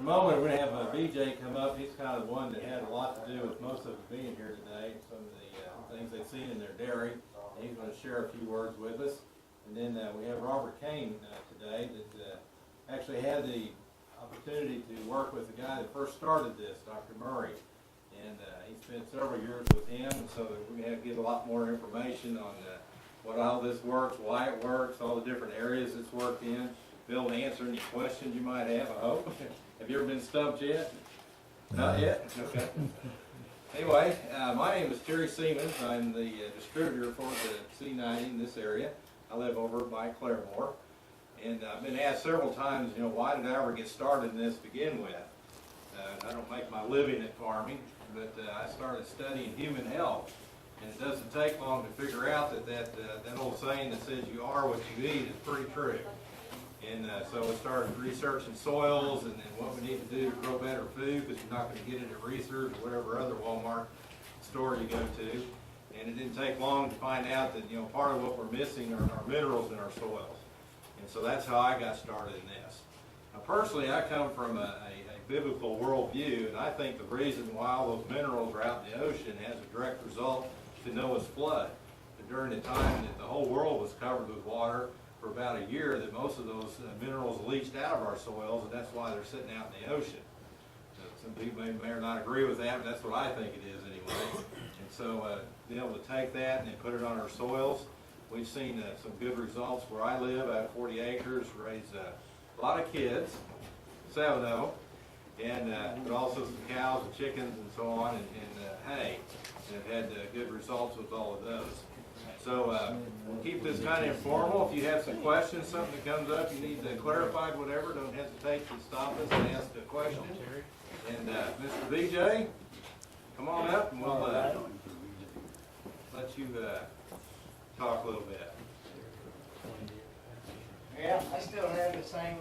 a moment, we're going to have BJ come up. He's kind of the one that had a lot to do with most of us being here today, some of the things they've seen in their dairy. And he's going to share a few words with us. And then we have Robert Kane today that actually had the opportunity to work with the guy that first started this, Dr. Murray. And he spent several years with him, and so that we're going to get a lot more information on what all this works, why it works, all the different areas it's worked in. Be able to answer any questions you might have, I hope. Have you ever been stumped yet? Not yet? Okay. Anyway, my name is Terry Siemens. I'm the distributor for the C90 in this area. I live over by Claremore. And I've been asked several times, why did I ever get started in this to begin with? I don't make my living at farming, but I started studying human health. And it doesn't take long to figure out that old saying that says you are what you eat is pretty true. And so we started researching soils and what we need to do to grow better food, because you're not going to get it at Reese's or whatever other Walmart store you go to. And it didn't take long to find out that part of what we're missing are minerals in our soils. And so that's how I got started in this. Now, personally, I come from a biblical worldview, and I think the reason why all those minerals are out in the ocean has a direct result to Noah's flood. But during the time that the whole world was covered with water, for about a year, that most of those minerals leached out of our soils, and that's why they're sitting out in the ocean. Some people may or not agree with that, but that's what I think it is anyway. And so being able to take that and then put it on our soils, we've seen some good results where I live. I have 40 acres, raise a lot of kids, 7 of them, and but also some cows and chickens and so on, and hay. And have had good results with all of those. So we'll keep this kind of informal. If you have some questions, something that comes up, you need clarified, whatever, don't hesitate to stop us and ask a question. And Mr. BJ, come on up and we'll let you talk a little bit. Yeah, I still have the same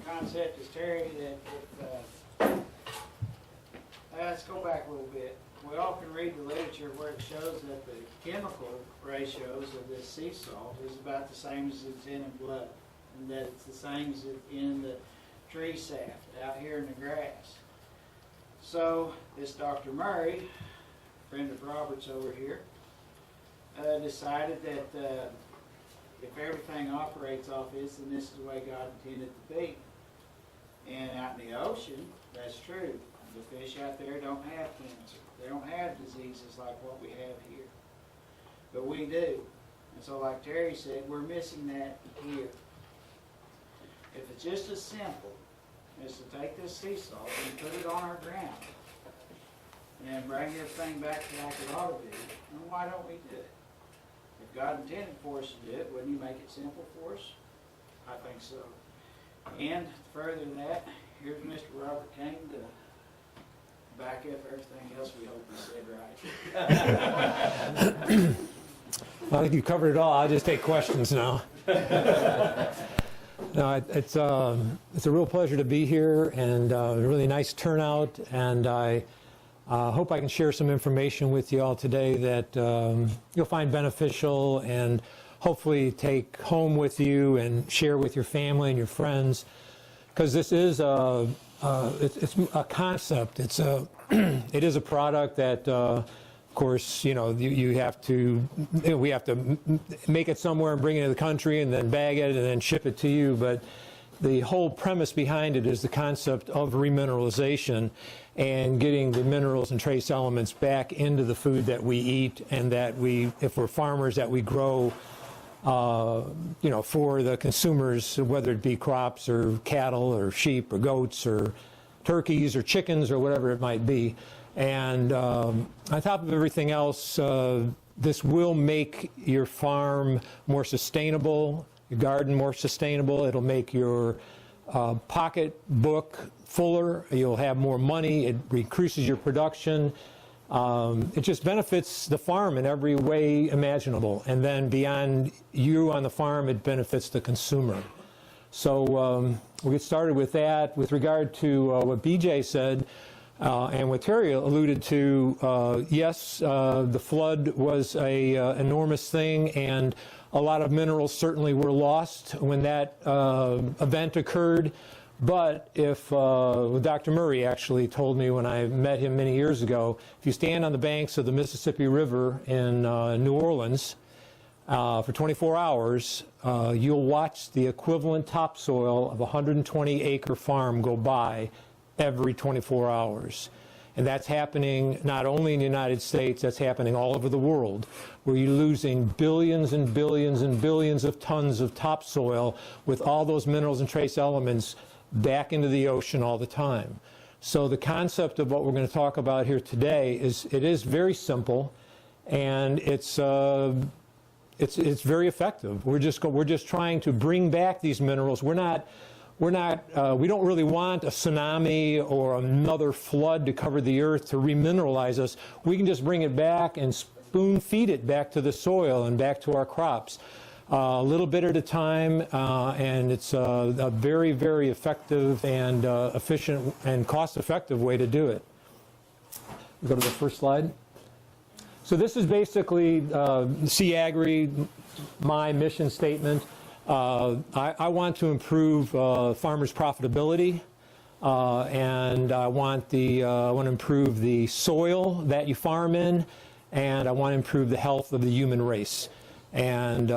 concept as Terry, that let's go back a little bit. We all can read the literature where it shows that the chemical ratios of this sea salt is about the same as it's in blood, and that it's the same as it's in the tree saft out here in the grass. So this Dr. Murray, friend of Robert's over here, decided that if everything operates off this, then this is the way God intended it to be. And out in the ocean, that's true. The fish out there don't have cancer. They don't have diseases like what we have here. But we do. And so like Terry said, we're missing that here. If it's just as simple as to take this sea salt and put it on our ground and bring everything back to like it ought to be, then why don't we do it? If God intended for us to do it, wouldn't He make it simple for us? I think so. And further than that, here's Mr. Robert Kane to back up everything else we hope we said right. I think you covered it all. I'll just take questions now. No, it's a real pleasure to be here, and a really nice turnout, and I hope I can share some information with you all today that you'll find beneficial and hopefully take home with you and share with your family and your friends, because this is it's a concept. It is a product that, of course, you have to, we have to make it somewhere and bring it to the country and then bag it and then ship it to you. But the whole premise behind it is the concept of remineralization and getting the minerals and trace elements back into the food that we eat, and that we, if we're farmers, that we grow for the consumers, whether it be crops or cattle or sheep or goats or turkeys or chickens or whatever it might be. And on top of everything else, this will make your farm more sustainable, your garden more sustainable. It'll make your pocketbook fuller. You'll have more money. It increases your production. It just benefits the farm in every way imaginable. And then beyond you on the farm, it benefits the consumer. So we'll get started with that. With regard to what BJ said, and what Terry alluded to, yes, the flood was a enormous thing, and a lot of minerals certainly were lost when that event occurred. But if, Dr. Murray actually told me when I met him many years ago, if you stand on the banks of the Mississippi River in New Orleans for 24 hours, you'll watch the equivalent topsoil of a 120-acre farm go by every 24 hours. And that's happening not only in the United States, that's happening all over the world, where you're losing billions and billions and billions of tons of topsoil with all those minerals and trace elements back into the ocean all the time. So the concept of what we're going to talk about here today is, it is very simple, and it's very effective. We're just trying to bring back these minerals. We don't really want a tsunami or another flood to cover the earth to remineralize us. We can just bring it back and spoon feed it back to the soil and back to our crops. A little bit at a time, and it's a very, very effective and efficient and cost-effective way to do it. Go to the first slide. So this is basically SeaAgri, my mission statement. I want to improve farmers' profitability, and I want to improve the soil that you farm in, and I want to improve the health of the human race. And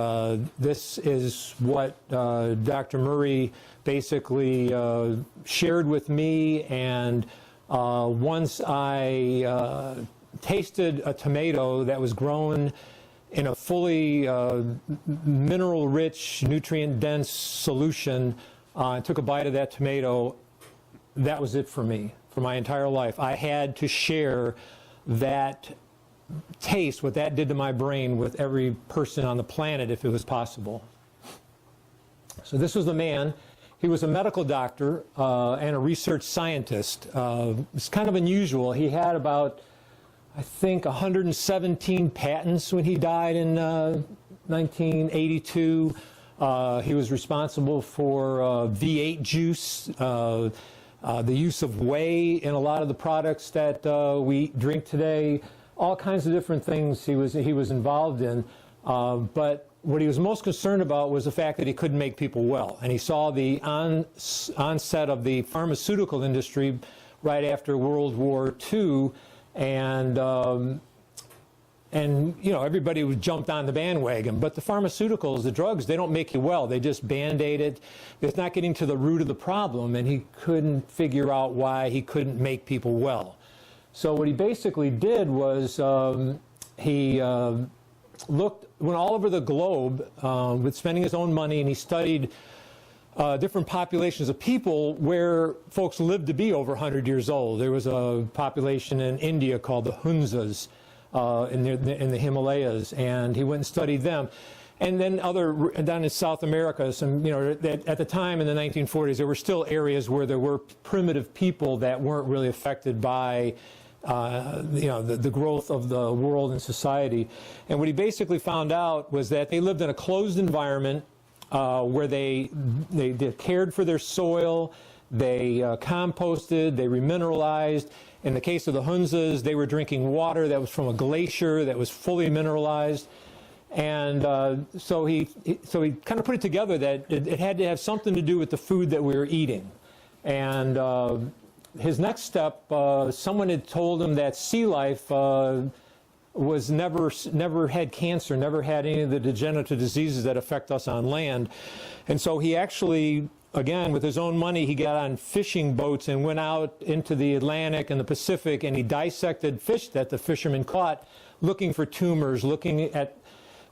this is what Dr. Murray basically shared with me, and once I tasted a tomato that was grown in a fully mineral-rich, nutrient-dense solution, and took a bite of that tomato, that was it for me, for my entire life. I had to share that taste, what that did to my brain, with every person on the planet if it was possible. So this was the man. He was a medical doctor and a research scientist. It's kind of unusual. He had about, I think, 117 patents when he died in 1982. He was responsible for V8 juice, the use of whey in a lot of the products that we drink today, all kinds of different things he was involved in. But what he was most concerned about was the fact that he couldn't make people well. And he saw the onset of the pharmaceutical industry right after World War II. And you know, everybody jumped on the bandwagon. But the pharmaceuticals, the drugs, they don't make you well. They just Band-Aid it. It's not getting to the root of the problem, and he couldn't figure out why he couldn't make people well. So what he basically did was he went all over the globe with spending his own money, and he studied different populations of people where folks lived to be over 100 years old. There was a population in India called the Hunzas in the Himalayas, and he went and studied them. And then down in South America, some, you know, at the time in the 1940s, there were still areas where there were primitive people that weren't really affected by you know, the growth of the world and society. And what he basically found out was that they lived in a closed environment where they cared for their soil, they composted, they remineralized. In the case of the Hunzas, they were drinking water that was from a glacier that was fully mineralized. And so he kind of put it together that it had to have something to do with the food that we were eating. And his next step, someone had told him that sea life was never had cancer, never had any of the degenerative diseases that affect us on land. And so he actually, again, with his own money, he got on fishing boats and went out into the Atlantic and the Pacific, and he dissected fish that the fishermen caught, looking for tumors, looking at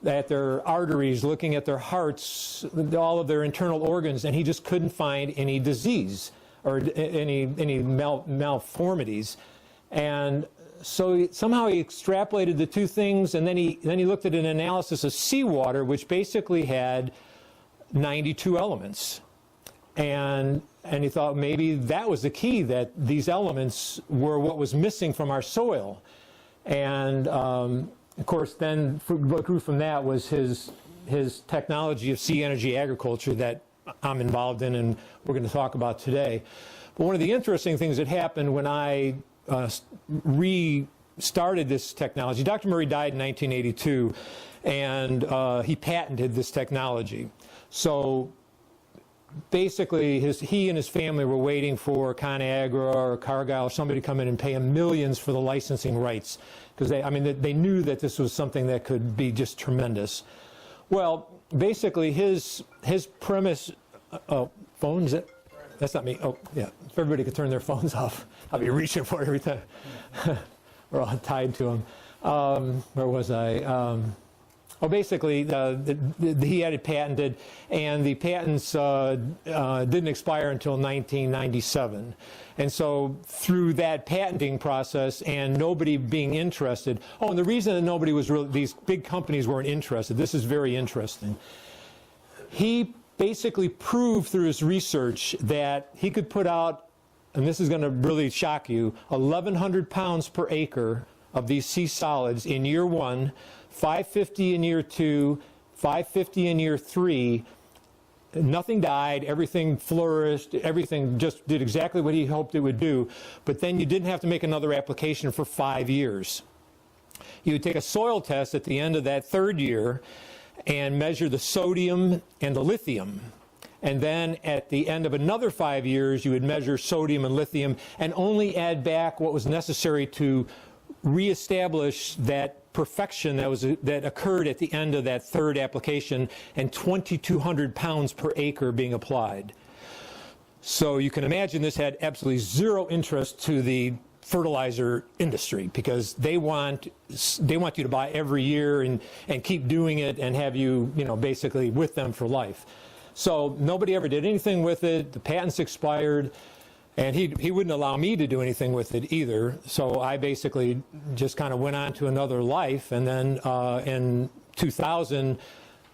their arteries, looking at their hearts, all of their internal organs, and he just couldn't find any disease or any malformities. And so somehow he extrapolated the two things, and then he looked at an analysis of seawater, which basically had 92 elements. And he thought maybe that was the key, that these elements were what was missing from our soil. And of course, then what grew from that was his technology of sea energy agriculture that I'm involved in and we're going to talk about today. But one of the interesting things that happened when I restarted this technology, Dr. Murray died in 1982, and he patented this technology. So basically he and his family were waiting for ConAgra or Cargill or somebody to come in and pay him millions for the licensing rights, because they knew that this was something that could be just tremendous. Well, basically his premise, phones, that's not me. Oh, yeah, if everybody could turn their phones off, I'll be reaching for it every time. We're all tied to them. Where was I? Basically, he had it patented, and the patents didn't expire until 1997. And so through that patenting process and nobody being interested, and the reason that nobody was really, these big companies weren't interested, this is very interesting. He basically proved through his research that he could put out, and this is going to really shock you, 1,100 pounds per acre of these sea solids in year 1, 550 in year 2, 550 in year 3. Nothing died, everything flourished, everything just did exactly what he hoped it would do. But then you didn't have to make another application for 5 years. You would take a soil test at the end of that 3rd year and measure the sodium and the lithium. And then at the end of another 5 years, you would measure sodium and lithium and only add back what was necessary to reestablish that perfection that occurred at the end of that 3rd application, and 2,200 pounds per acre being applied. So you can imagine this had absolutely zero interest to the fertilizer industry, because they want you to buy every year and keep doing it and have you, basically with them for life. So nobody ever did anything with it. The patents expired. And he wouldn't allow me to do anything with it either. So I basically just kind of went on to another life. And then in 2000,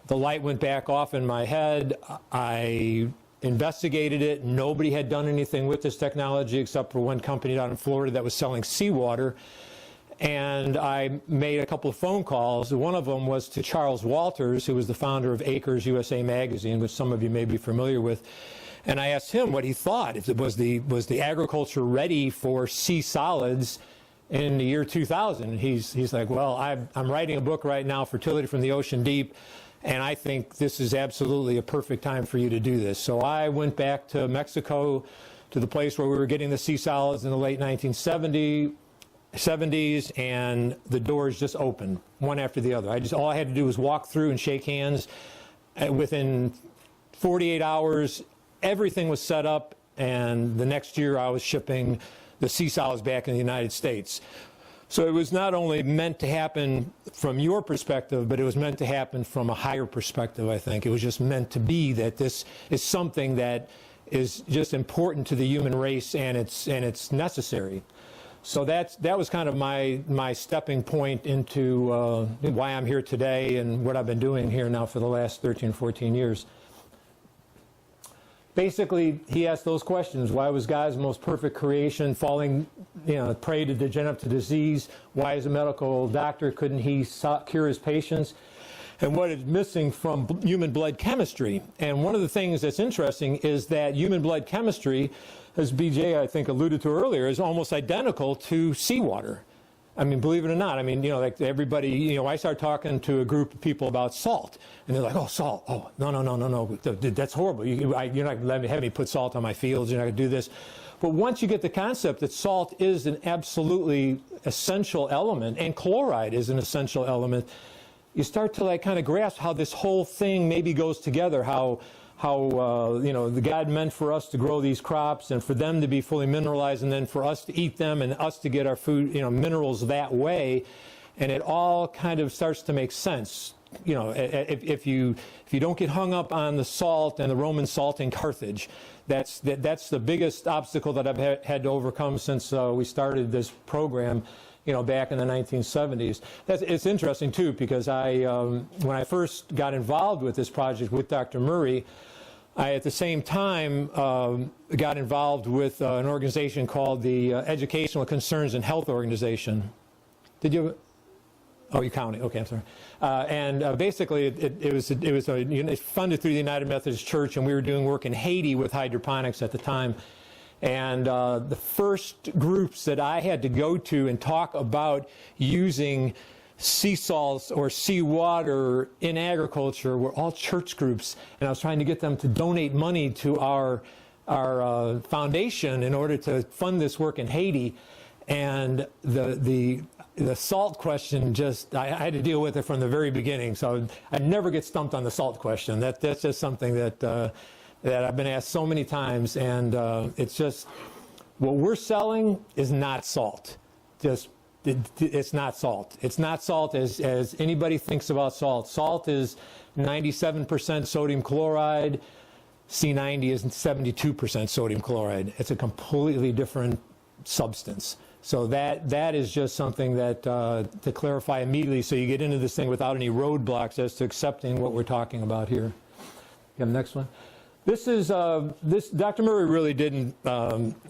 the light went back off in my head. I investigated it. Nobody had done anything with this technology except for one company down in Florida that was selling seawater. And I made a couple of phone calls. One of them was to Charles Walters, who was the founder of Acres USA magazine, which some of you may be familiar with. And I asked him what he thought. If it was the agriculture ready for sea solids in the year 2000? And he's like, well, I'm writing a book right now, Fertility from the Ocean Deep, and I think this is absolutely a perfect time for you to do this. So I went back to Mexico, to the place where we were getting the sea solids in the late 1970s, and the doors just opened, one after the other. All I had to do was walk through and shake hands. Within 48 hours, everything was set up, and the next year I was shipping the sea solids back in the United States. So it was not only meant to happen from your perspective, but it was meant to happen from a higher perspective, I think. It was just meant to be that this is something that is just important to the human race, and it's necessary. So that was kind of my stepping point into why I'm here today and what I've been doing here now for the last 13, 14 years. Basically, he asked those questions. Why was God's most perfect creation falling, prey to degenerative disease? Why, as a medical doctor, couldn't he cure his patients? And what is missing from human blood chemistry? And one of the things that's interesting is that human blood chemistry, as BJ, I think, alluded to earlier, is almost identical to seawater. I mean, believe it or not, like everybody, I start talking to a group of people about salt, and they're like, oh, salt, oh, no, that's horrible. You're not going to have me put salt on my fields, you're not going to do this. But once you get the concept that salt is an absolutely essential element, and chloride is an essential element, you start to kind of grasp how this whole thing maybe goes together, how the God meant for us to grow these crops and for them to be fully mineralized, and then for us to eat them and us to get our food, minerals that way. And it all kind of starts to make sense. If you don't get hung up on the salt and the Roman salt in Carthage, that's the biggest obstacle that I've had to overcome since we started this program, back in the 1970s. It's interesting, too, because when I first got involved with this project with Dr. Murray, I, at the same time, got involved with an organization called the Educational Concerns and Health Organization. Did you? Oh, you counted. Okay, I'm sorry. Basically, it was funded through the United Methodist Church, and we were doing work in Haiti with hydroponics at the time. And the first groups that I had to go to and talk about using sea salts or seawater in agriculture were all church groups, and I was trying to get them to donate money to our foundation in order to fund this work in Haiti. And the salt question, just I had to deal with it from the very beginning. So I never get stumped on the salt question. That's just something that I've been asked so many times, and it's just what we're selling is not salt. It's not salt. It's not salt as anybody thinks about salt. Salt is 97% sodium chloride. C90 is 72% sodium chloride. It's a completely different substance. So that is just something that to clarify immediately, so you get into this thing without any roadblocks as to accepting what we're talking about here. You have the next one. This is Dr. Murray really didn't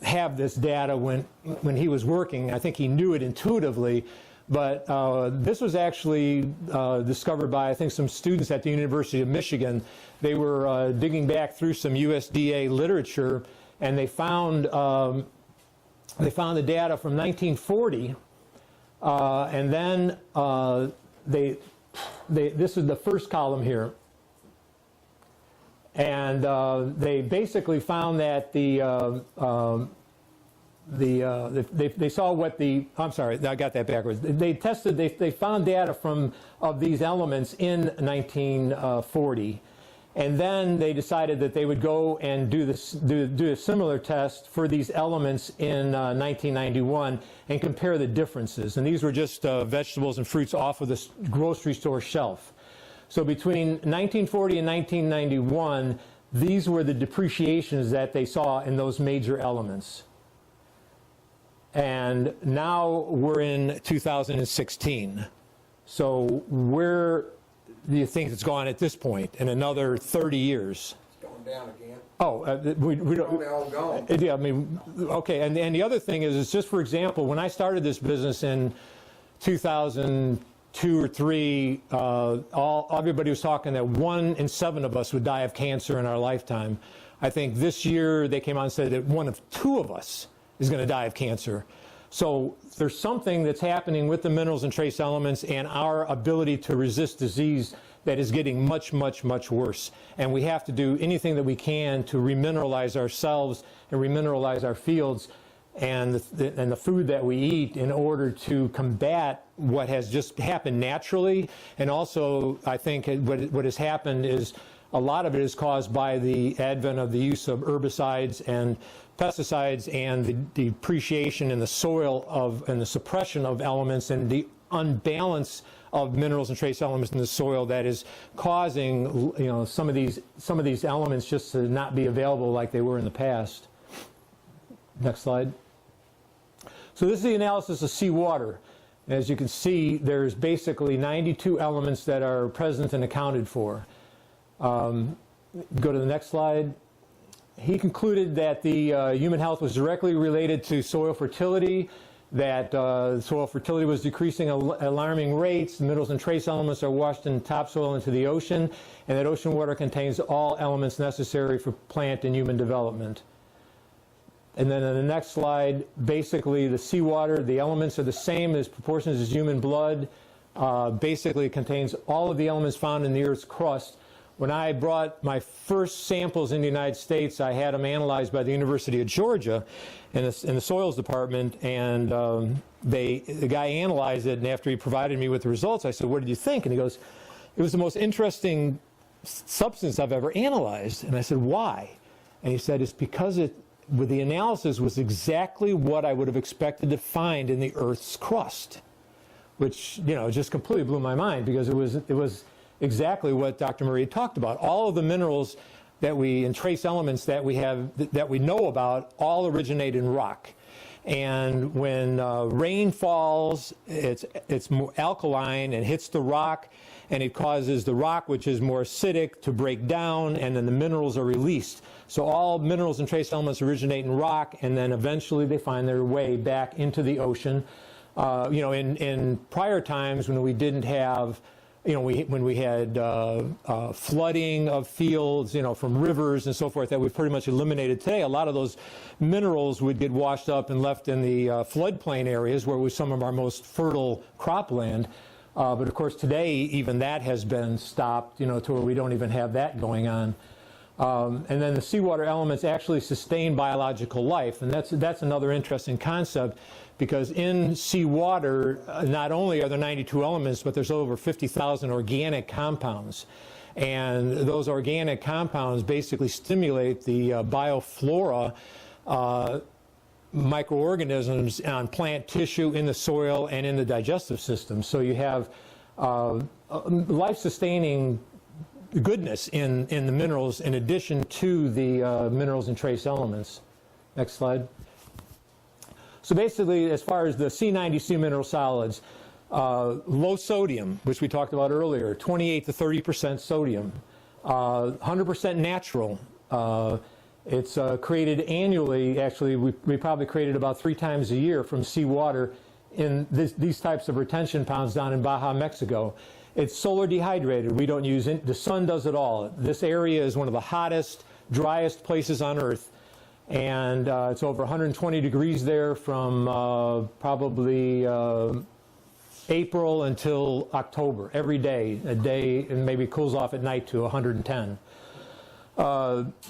have this data when he was working. I think he knew it intuitively, but this was actually discovered by, I think, some students at the University of Michigan. They were digging back through some USDA literature, and they found the data from 1940, and then this is the first column here. And they basically found that they saw what the, I'm sorry, I got that backwards. They tested, they found data of these elements in 1940. And then they decided that they would go and do a similar test for these elements in 1991 and compare the differences. And these were just vegetables and fruits off of the grocery store shelf. So between 1940 and 1991, these were the depreciations that they saw in those major elements. And now we're in 2016. So where do you think it's gone at this point in another 30 years? It's going down again. Oh, we don't. Probably all gone. Yeah, I mean, okay. And the other thing is just for example, when I started this business in 2002 or 3, everybody was talking that 1 in 7 of us would die of cancer in our lifetime. I think this year they came out and said that 1 of 2 of us is going to die of cancer. So there's something that's happening with the minerals and trace elements and our ability to resist disease that is getting much, much, much worse. And we have to do anything that we can to remineralize ourselves and remineralize our fields and the food that we eat in order to combat what has just happened naturally. And also, I think what has happened is a lot of it is caused by the advent of the use of herbicides and pesticides and the depreciation in the soil and the suppression of elements and the unbalance of minerals and trace elements in the soil that is causing, some of these elements just to not be available like they were in the past. Next slide. So this is the analysis of seawater. As you can see, there's basically 92 elements that are present and accounted for. Go to the next slide. He concluded that the human health was directly related to soil fertility, that soil fertility was decreasing at alarming rates, the minerals and trace elements are washed in topsoil into the ocean, and that ocean water contains all elements necessary for plant and human development. And then in the next slide, basically the seawater, the elements are the same as proportions as human blood. Basically it contains all of the elements found in the Earth's crust. When I brought my first samples in the United States, I had them analyzed by the University of Georgia in the soils department, and the guy analyzed it, and after he provided me with the results, I said, "What did you think?" And he goes, "It was the most interesting substance I've ever analyzed." And I said, "Why?" And he said, "It's because with the analysis was exactly what I would have expected to find in the Earth's crust," which just completely blew my mind, because it was exactly what Dr. Murray talked about. All of the minerals and trace elements that we know about all originate in rock. And when rain falls, it's more alkaline and hits the rock, and it causes the rock, which is more acidic, to break down, and then the minerals are released. So all minerals and trace elements originate in rock, and then eventually they find their way back into the ocean. In prior times when we didn't have when we had flooding of fields, from rivers and so forth that we've pretty much eliminated today, a lot of those minerals would get washed up and left in the floodplain areas where was some of our most fertile cropland. But of course today even that has been stopped, to where we don't even have that going on. And then the seawater elements actually sustain biological life, and that's another interesting concept, because in seawater not only are there 92 elements, but there's over 50,000 organic compounds. And those organic compounds basically stimulate the bioflora, microorganisms on plant tissue, in the soil, and in the digestive system. So you have life-sustaining goodness in the minerals, in addition to the minerals and trace elements. Next slide. So basically, as far as the C90 sea mineral solids, low sodium, which we talked about earlier, 28 to 30% sodium, 100% natural. It's created annually. Actually, we probably create it about 3 times a year from seawater in these types of retention ponds down in Baja, Mexico. It's solar dehydrated. We don't use it. The sun does it all. This area is one of the hottest, driest places on Earth. And it's over 120 degrees there from probably April until October, every day, and maybe cools off at night to 110.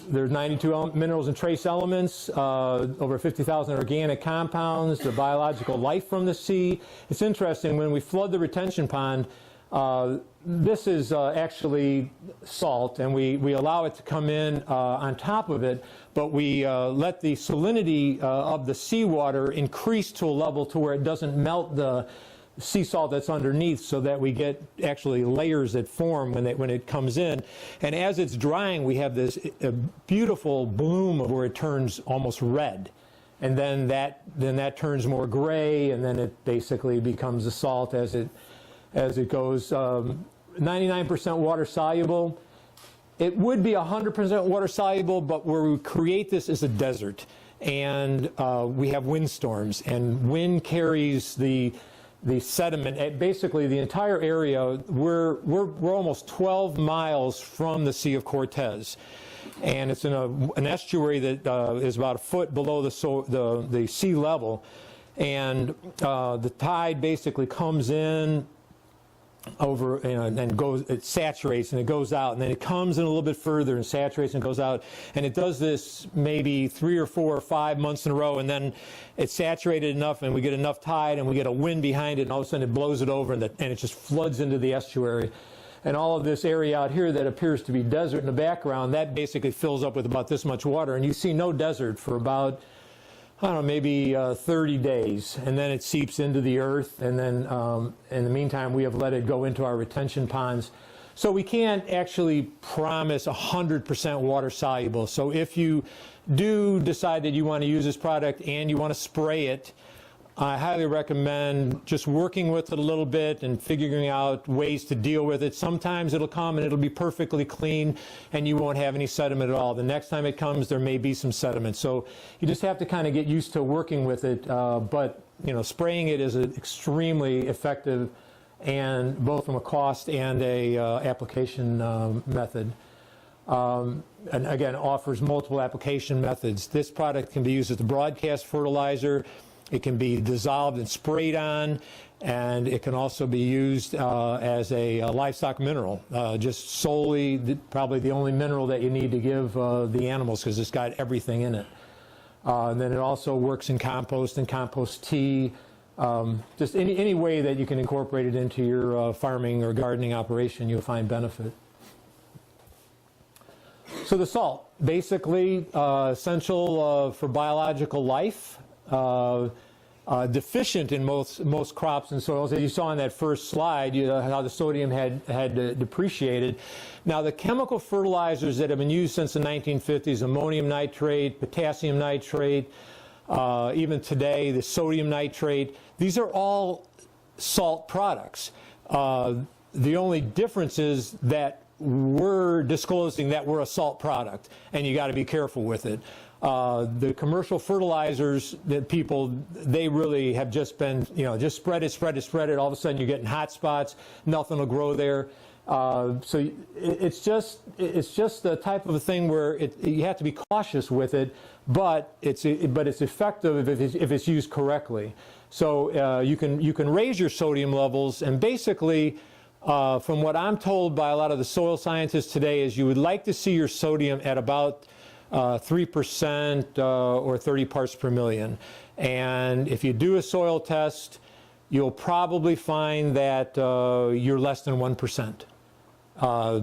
There's 92 minerals and trace elements, over 50,000 organic compounds, the biological life from the sea. It's interesting, when we flood the retention pond, this is actually salt, and we allow it to come in on top of it, but we let the salinity of the seawater increase to a level to where it doesn't melt the sea salt that's underneath, so that we get actually layers that form when it comes in. And as it's drying, we have this beautiful bloom of where it turns almost red. And then that turns more gray, and then it basically becomes a salt as it goes. 99% water soluble. It would be 100% water soluble, but where we create this is a desert, and we have windstorms, and wind carries the sediment. Basically, the entire area, we're almost 12 miles from the Sea of Cortez, and it's in an estuary that is about a foot below the sea level, and the tide basically comes in over, and goes, it saturates and it goes out, and then it comes in a little bit further and saturates and goes out, and it does this maybe 3 or 4 or 5 months in a row, and then it's saturated enough and we get enough tide and we get a wind behind it, and all of a sudden it blows it over, and it just floods into the estuary. And all of this area out here that appears to be desert in the background, that basically fills up with about this much water, and you see no desert for about, I don't know, maybe 30 days, and then it seeps into the earth, and then in the meantime we have let it go into our retention ponds. So we can't actually promise 100% water soluble. So if you do decide that you want to use this product and you want to spray it, I highly recommend just working with it a little bit and figuring out ways to deal with it. Sometimes it'll come and it'll be perfectly clean and you won't have any sediment at all. The next time it comes, there may be some sediment. So you just have to kind of get used to working with it. But spraying it is extremely effective, and both from a cost and a application method. And again, offers multiple application methods. This product can be used as a broadcast fertilizer. It can be dissolved and sprayed on, and it can also be used as a livestock mineral, just solely probably the only mineral that you need to give the animals, because it's got everything in it. And then it also works in compost and compost tea, just any way that you can incorporate it into your farming or gardening operation, you'll find benefit. So the salt, basically essential for biological life. Deficient in most crops and soils. As you saw in that first slide, how the sodium had depreciated. Now the chemical fertilizers that have been used since the 1950s, ammonium nitrate, potassium nitrate, even today the sodium nitrate, these are all salt products. The only difference is that we're disclosing that we're a salt product, and you got to be careful with it. The commercial fertilizers that they really have just been, just spread it. All of a sudden you're getting hot spots, nothing will grow there. So it's just the type of a thing where you have to be cautious with it, but it's effective if it's used correctly. So you can raise your sodium levels, and basically, from what I'm told by a lot of the soil scientists today, is you would like to see your sodium at about 3% or 30 parts per million. And if you do a soil test, you'll probably find that you're less than 1%.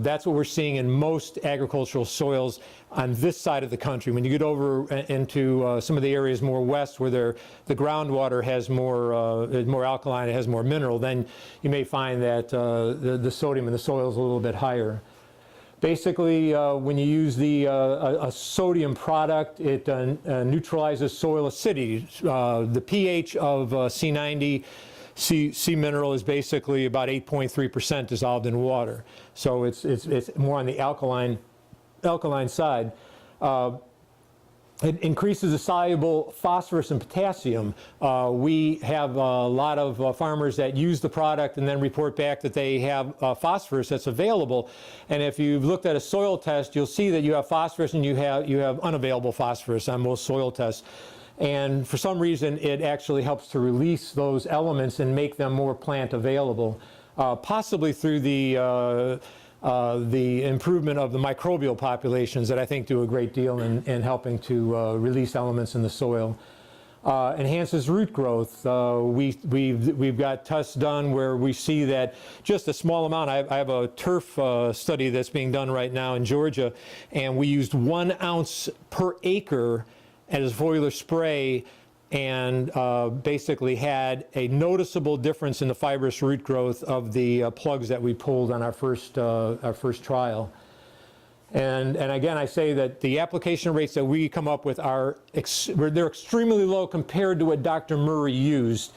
That's what we're seeing in most agricultural soils on this side of the country. When you get over into some of the areas more west where the groundwater has more alkaline, it has more mineral, then you may find that the sodium in the soil is a little bit higher. Basically, when you use a sodium product, it neutralizes soil acidity. The pH of C90 C mineral is basically about 8.3% dissolved in water, so it's more on the alkaline side. It increases the soluble phosphorus and potassium. We have a lot of farmers that use the product and then report back that they have phosphorus that's available. And if you've looked at a soil test, you'll see that you have phosphorus and you have unavailable phosphorus on most soil tests. And for some reason, it actually helps to release those elements and make them more plant available, possibly through the improvement of the microbial populations that I think do a great deal in helping to release elements in the soil. Enhances root growth. We've got tests done where we see that just a small amount. I have a turf study that's being done right now in Georgia, and we used 1 ounce per acre as a foliar spray, and basically had a noticeable difference in the fibrous root growth of the plugs that we pulled on our first trial. And again, I say that the application rates that we come up with they're extremely low compared to what Dr. Murray used.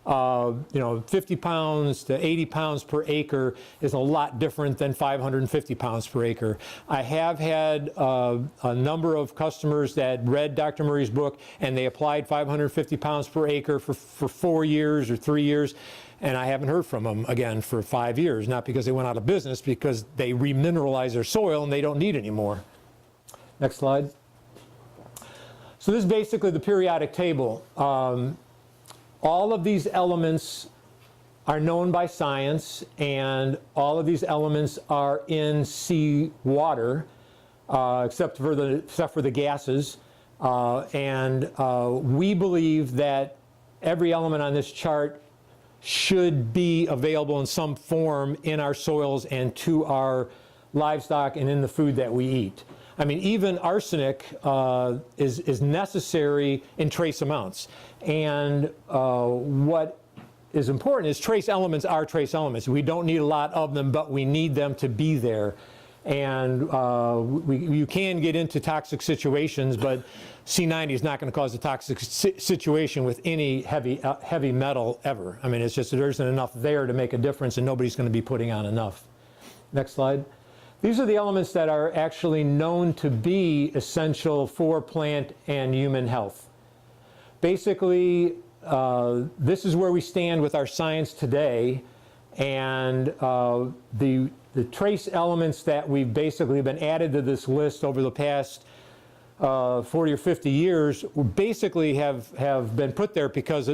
50 pounds to 80 pounds per acre is a lot different than 550 pounds per acre. I have had a number of customers that read Dr. Murray's book and they applied 550 pounds per acre for 4 years or 3 years, and I haven't heard from them again for 5 years, not because they went out of business, because they remineralize their soil and they don't need any more. Next slide. So this is basically the periodic table. All of these elements are known by science, and all of these elements are in seawater, except for the gases. We believe that every element on this chart should be available in some form in our soils and to our livestock and in the food that we eat. I mean, even arsenic is necessary in trace amounts. And what is important is trace elements are trace elements. We don't need a lot of them, but we need them to be there. And you can get into toxic situations, but C90 is not going to cause a toxic situation with any heavy metal ever. I mean, it's just there isn't enough there to make a difference, and nobody's going to be putting on enough. Next slide. These are the elements that are actually known to be essential for plant and human health. Basically, this is where we stand with our science today, and the trace elements that we've basically been added to this list over the past 40 or 50 years basically have been put there because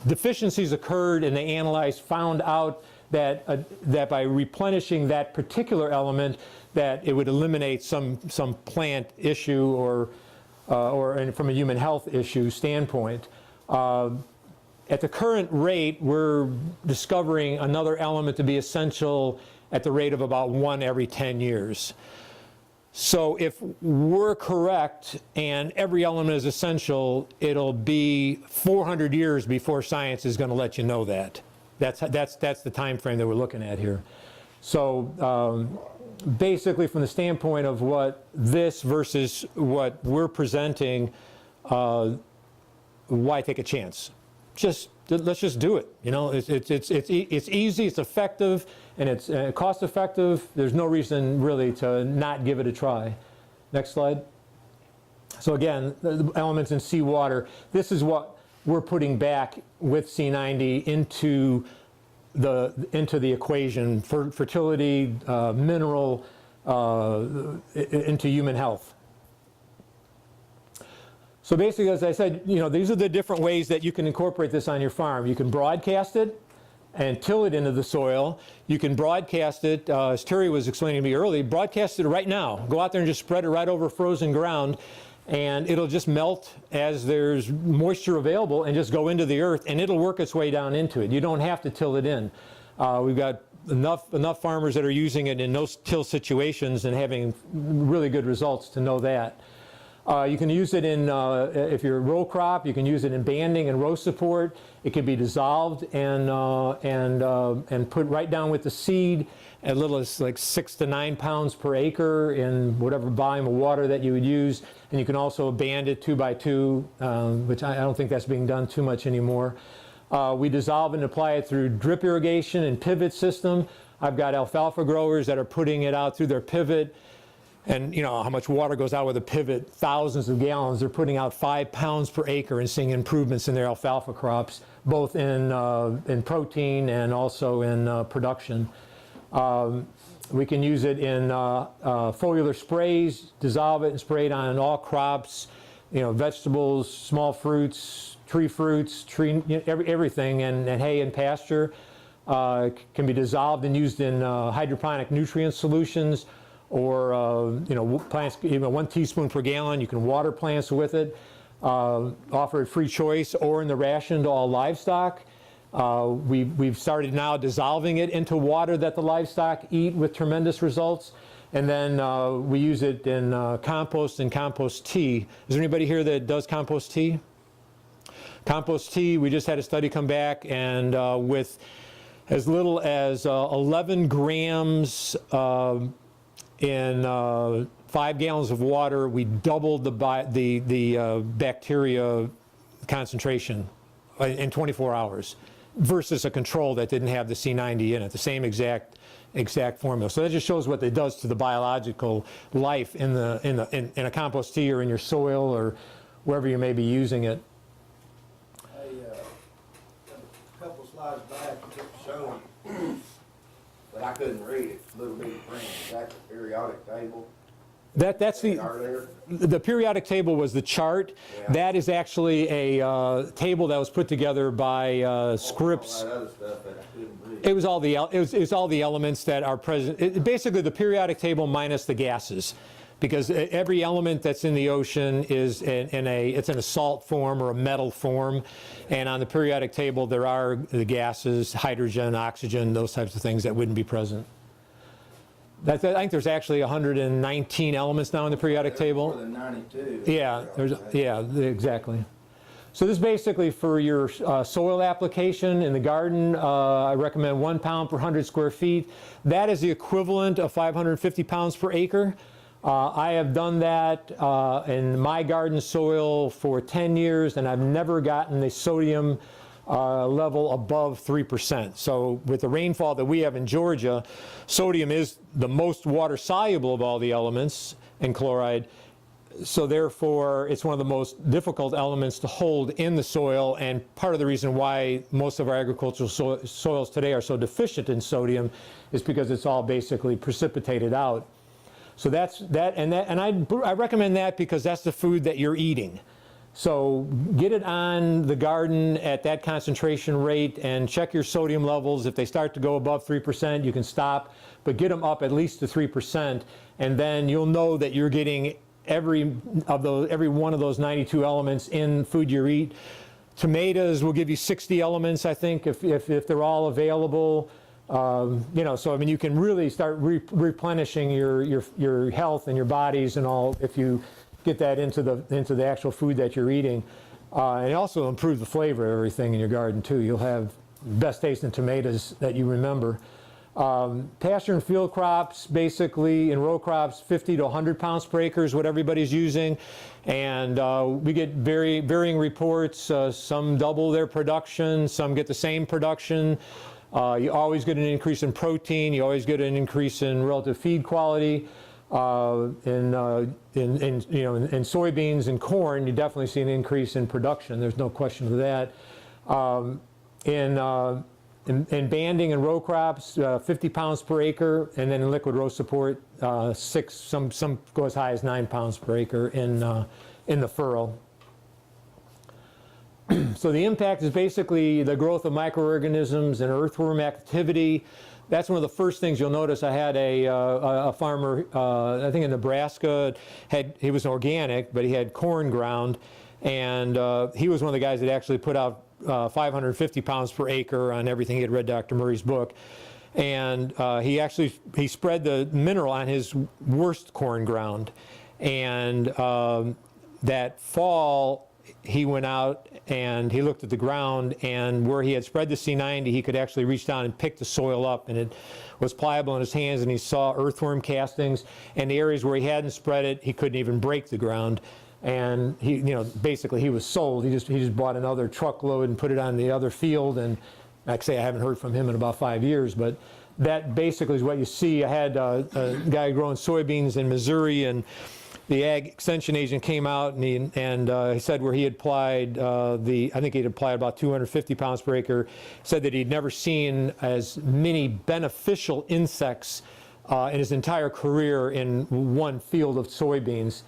deficiencies occurred, and they found out that by replenishing that particular element, that it would eliminate some plant issue or from a human health issue standpoint. At the current rate, we're discovering another element to be essential at the rate of about 1 every 10 years. So if we're correct and every element is essential, it'll be 400 years before science is going to let you know that. That's the time frame that we're looking at here. So basically, from the standpoint of what this versus what we're presenting, why take a chance? Let's just do it. You know, it's easy, it's effective, and it's cost effective. There's no reason really to not give it a try. Next slide. So again, the elements in seawater. This is what we're putting back with C90 into into the equation for fertility, mineral, into human health. So basically, as I said, these are the different ways that you can incorporate this on your farm. You can broadcast it and till it into the soil. You can broadcast it, as Terry was explaining to me earlier, broadcast it right now. Go out there and just spread it right over frozen ground, and it'll just melt as there's moisture available and just go into the earth, and it'll work its way down into it. You don't have to till it in. We've got enough farmers that are using it in no till situations and having really good results to know that. You can use it in, if you're a row crop, you can use it in banding and row support. It can be dissolved and put right down with the seed, as little as like 6 to 9 pounds per acre in whatever volume of water that you would use. And you can also band it 2 by 2, which I don't think that's being done too much anymore. We dissolve and apply it through drip irrigation and pivot system. I've got alfalfa growers that are putting it out through their pivot. And you know how much water goes out with a pivot, thousands of gallons. They're putting out 5 pounds per acre and seeing improvements in their alfalfa crops, both in protein and also in production. We can use it in foliar sprays, dissolve it and spray it on all crops, vegetables, small fruits, everything, and hay and pasture. Can be dissolved and used in hydroponic nutrient solutions, or plants, even 1 teaspoon per gallon. You can water plants with it. Offer it free choice or in the ration to all livestock. We've started now dissolving it into water that the livestock eat with tremendous results. And then we use it in compost and compost tea. Is there anybody here that does compost tea? Compost tea, we just had a study come back, and with as little as 11 grams in 5 gallons of water, we doubled the bacteria concentration in 24 hours versus a control that didn't have the C90 in it, the same exact formula. So that just shows what it does to the biological life in a compost tea or in your soil or wherever you may be using it. A couple slides back, you kept showing, but I couldn't read it. Little bitty print. Is that the periodic table? That's the periodic table was the chart. Yeah. That is actually a table that was put together by Scripps. All that other stuff that I couldn't read. It was all the elements that are present. Basically, the periodic table minus the gases, because every element that's in the ocean is in a salt form or a metal form, and on the periodic table there are the gases, hydrogen, oxygen, those types of things that wouldn't be present. I think there's actually 119 elements now in the periodic table. More than 92. Yeah, exactly. So this is basically for your soil application in the garden. I recommend 1 pound per 100 square feet. That is the equivalent of 550 pounds per acre. I have done that in my garden soil for 10 years, and I've never gotten the sodium level above 3%. So with the rainfall that we have in Georgia, sodium is the most water soluble of all the elements, and chloride. So therefore, it's one of the most difficult elements to hold in the soil, and part of the reason why most of our agricultural soils today are so deficient in sodium is because it's all basically precipitated out. So that's that, and I recommend that because that's the food that you're eating. So get it on the garden at that concentration rate and check your sodium levels. If they start to go above 3%, you can stop, but get them up at least to 3%, and then you'll know that you're getting every one of those 92 elements in food you eat. Tomatoes will give you 60 elements, I think, if they're all available. So I mean, you can really start replenishing your health and your bodies and all if you get that into the actual food that you're eating, and also improve the flavor of everything in your garden too. You'll have best tasting tomatoes that you remember. Pasture and field crops, basically in row crops, 50 to 100 pounds per acre is what everybody's using, and we get varying reports. Some double their production, some get the same production. You always get an increase in protein. You always get an increase in relative feed quality. In soybeans and corn, you definitely see an increase in production. There's no question of that. In in banding and row crops, 50 pounds per acre, and then in liquid row support, 6, some go as high as 9 pounds per acre in the furrow. So the impact is basically the growth of microorganisms and earthworm activity. That's one of the first things you'll notice. I had a farmer, I think in Nebraska, he was organic, but he had corn ground, and he was one of the guys that actually put out 550 pounds per acre on everything. He had read Dr. Murray's book, and he spread the mineral on his worst corn ground, and that fall he went out and he looked at the ground, and where he had spread the C90, he could actually reach down and pick the soil up, and it was pliable in his hands, and he saw earthworm castings, and the areas where he hadn't spread it, he couldn't even break the ground. And he, basically he was sold. He just bought another truckload and put it on the other field, and like I say, I haven't heard from him in about 5 years, but that basically is what you see. I had a guy growing soybeans in Missouri, and the ag extension agent came out, and he said where he had applied I think he'd applied about 250 pounds per acre, said that he'd never seen as many beneficial insects in his entire career in one field of soybeans.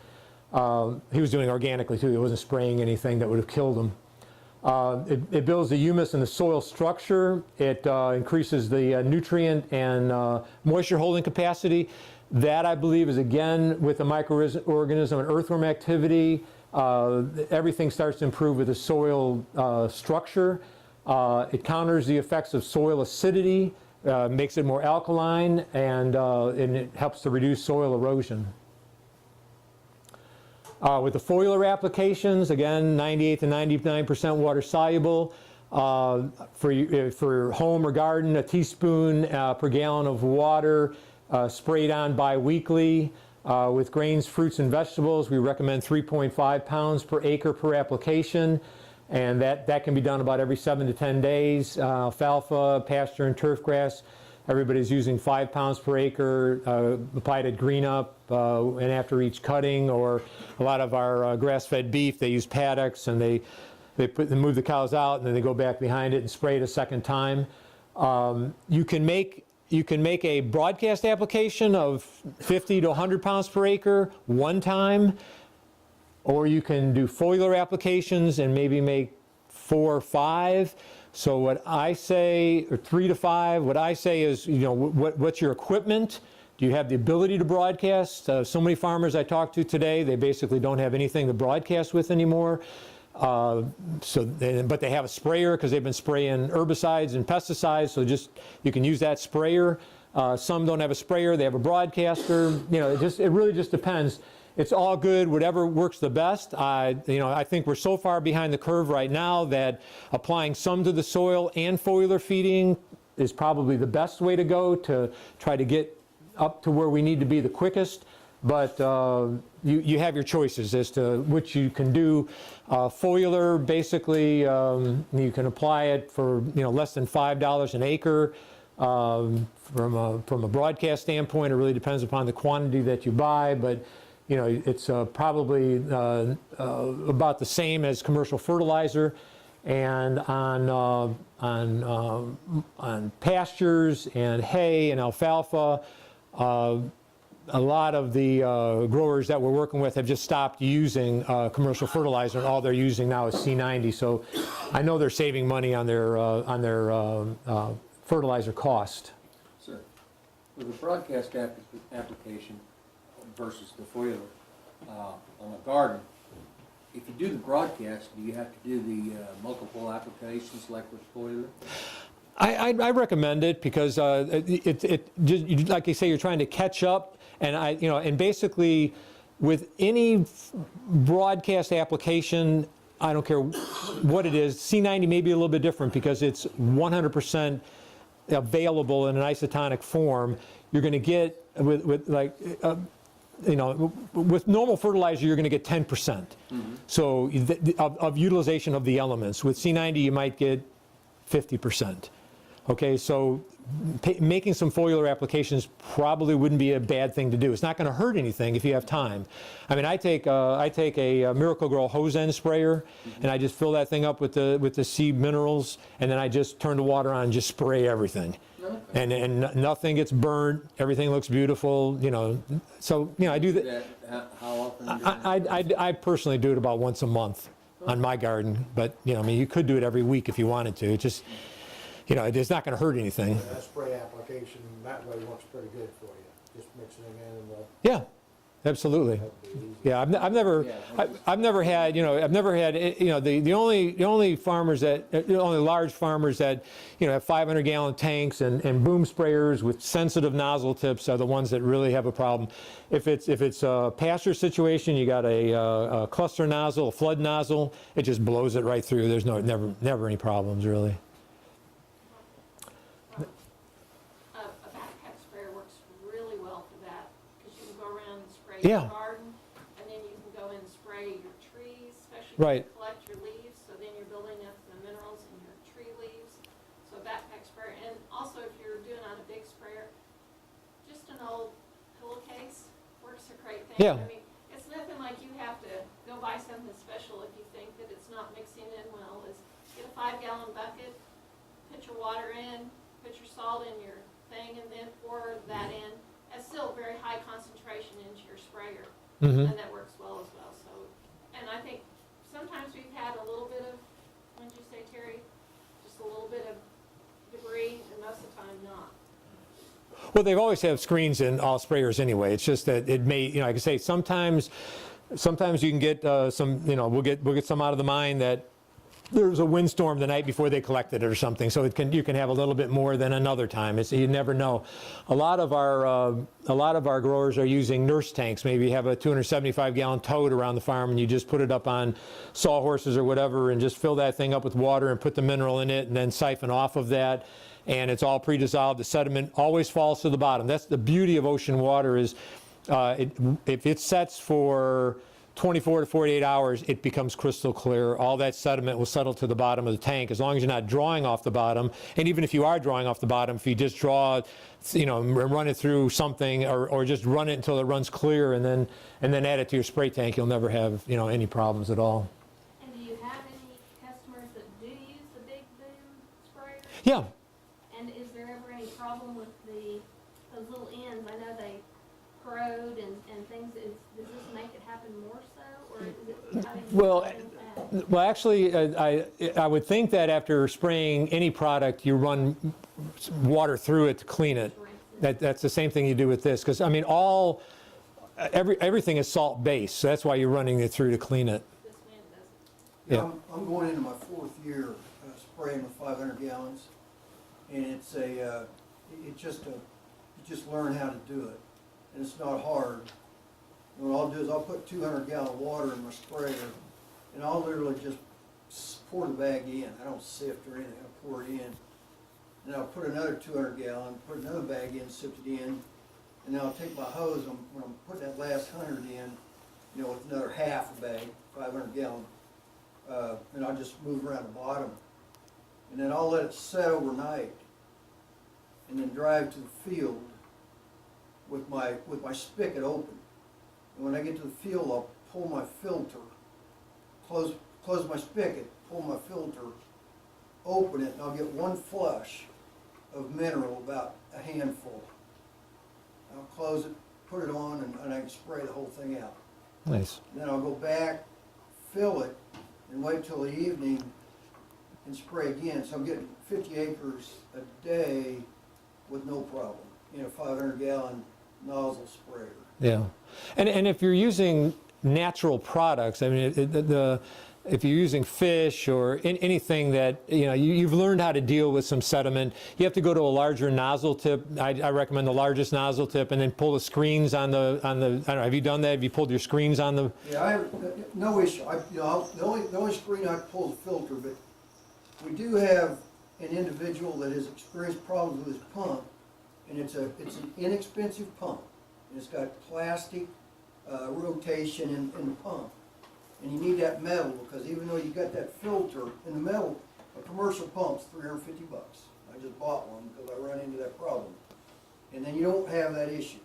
He was doing organically too. He wasn't spraying anything that would have killed him. It builds the humus in the soil structure. It increases the nutrient and moisture holding capacity. That, I believe, is again with the microorganism and earthworm activity. Everything starts to improve with the soil structure. It counters the effects of soil acidity, makes it more alkaline, and it helps to reduce soil erosion. With the foliar applications, again, 98 to 99% water soluble. For home or garden, a teaspoon per gallon of water sprayed on bi-weekly. With grains, fruits, and vegetables, we recommend 3.5 pounds per acre per application, and that can be done about every 7 to 10 days. Alfalfa, pasture, and turf grass, everybody's using 5 pounds per acre, applied at green up and after each cutting, or a lot of our grass-fed beef, they use paddocks, and they move the cows out, and then they go back behind it and spray it a second time. You can make a broadcast application of 50 to 100 pounds per acre one time, or you can do foliar applications and maybe make 4 or 5. So what I say, or 3 to 5, what I say is, what's your equipment? Do you have the ability to broadcast? So many farmers I talked to today, they basically don't have anything to broadcast with anymore. But they have a sprayer because they've been spraying herbicides and pesticides, so you can use that sprayer. Some don't have a sprayer, they have a broadcaster. It really just depends. It's all good, whatever works the best. I think we're so far behind the curve right now that applying some to the soil and foliar feeding is probably the best way to go to try to get up to where we need to be the quickest. But you have your choices as to which you can do. Foliar, basically, you can apply it for less than $5 an acre. From a broadcast standpoint, it really depends upon the quantity that you buy, but it's probably about the same as commercial fertilizer. And on pastures and hay and alfalfa, a lot of the growers that we're working with have just stopped using commercial fertilizer, and all they're using now is C90. So I know they're saving money on their fertilizer cost. Sir, with the broadcast application versus the foliar on a garden, if you do the broadcast, do you have to do the multiple applications like with foliar? I recommend it because it like you say, you're trying to catch up, and and basically with any broadcast application, I don't care what it is, C90 may be a little bit different because it's 100% available in an isotonic form. You're going to get with normal fertilizer, you're going to get 10%. Mm-hmm. So of utilization of the elements. With C90, you might get 50%. Okay, so making some foliar applications probably wouldn't be a bad thing to do. It's not going to hurt anything if you have time. I mean, I take a Miracle Grow hose end sprayer, and I just fill that thing up with the sea minerals, and then I just turn the water on and just spray everything. Okay. And nothing gets burnt. Everything looks beautiful. You know, so you know I do that. How often? I personally do it about once a month on my garden, but you know, I mean, you could do it every week if you wanted to. It just, you know, it's not going to hurt anything. That spray application that way works pretty good for you, just mixing them in and Yeah, absolutely. that'd be easy. Yeah, I've never had, you know, the only farmers that, the only large farmers that, you know, have 500-gallon tanks and boom sprayers with sensitive nozzle tips are the ones that really have a problem. If it's a pasture situation, you got a cluster nozzle, a flood nozzle, it just blows it right through. There's never any problems really. A backpack sprayer works really well for that, because you can go around and spray Yeah. your garden, and then you can go in and spray your trees, especially Right. if you collect your leaves, so then you're building up the minerals in your tree leaves. So a backpack sprayer, and also if you're doing on a big sprayer, just an old pillowcase works a great thing. Yeah. I mean, it's nothing like you have to go buy something special if you think that it's not mixing in well. Is get a 5-gallon bucket, put your water in, put your salt in your thing, and then pour that in. It's still very high concentration into your sprayer, Mm-hmm. and that works well as well. So, and I think sometimes we've had a little bit of, what did you say, Terry? Just a little bit of debris, and most of the time not. Well, they've always have screens in all sprayers anyway. It's just that it may, you know, like I say, sometimes you can get some, you know, we'll get some out of the mine that there's a windstorm the night before they collected it or something. So you can have a little bit more than another time. You never know. A lot of our growers are using nurse tanks. Maybe you have a 275-gallon tote around the farm and you just put it up on sawhorses or whatever and just fill that thing up with water and put the mineral in it and then siphon off of that. And it's all pre-dissolved. The sediment always falls to the bottom. That's the beauty of ocean water is if it sets for 24 to 48 hours, it becomes crystal clear. All that sediment will settle to the bottom of the tank as long as you're not drawing off the bottom. And even if you are drawing off the bottom, if you just draw, you know, run it through something or just run it until it runs clear and then add it to your spray tank, you'll never have, you know, any problems at all. And do you have any customers that do use the big boom sprayer? Yeah. And is there ever any problem with those little ends? I know they corrode and things. Does this make it happen more so, or is it having Well, that? Well, actually, I would think that after spraying any product, you run water through it to clean it. That's the same thing you do with this, because I mean, everything is salt-based, so that's why you're running it through to clean it. This man doesn't. Yeah. I'm going into my 4th year spraying with 500 gallons, and it's you just learn how to do it, and it's not hard. And what I'll do is I'll put 200-gallon water in my sprayer, and I'll literally just pour the bag in. I don't sift or anything. I pour it in, and I'll put another 200-gallon, put another bag in, sift it in, and then I'll take my hose. When I'm putting that last 100 in, you know, with another half a bag, 500-gallon. And I'll just move around the bottom. And then I'll let it set overnight and then drive to the field with my spigot open. And when I get to the field, I'll pull my filter, close my spigot, pull my filter, open it, and I'll get one flush of mineral, about a handful. I'll close it, put it on, and I can spray the whole thing out. Nice. And then I'll go back, fill it, and wait till the evening and spray again. So I'm getting 50 acres a day with no problem in a 500-gallon nozzle sprayer. Yeah, and if you're using natural products, I mean, if you're using fish or anything that, you know, you've learned how to deal with some sediment, you have to go to a larger nozzle tip. I recommend the largest nozzle tip, and then pull the screens on the. I don't know. Have you done that? Have you pulled your screens on the? Yeah, I have no issue. The only screen I pull is a filter, but we do have an individual that has experienced problems with his pump, and it's an inexpensive pump. And it's got plastic rotation in the pump. And you need that metal, because even though you got that filter in the metal, a commercial pump's $350. I just bought one because I run into that problem. And then you don't have that issue.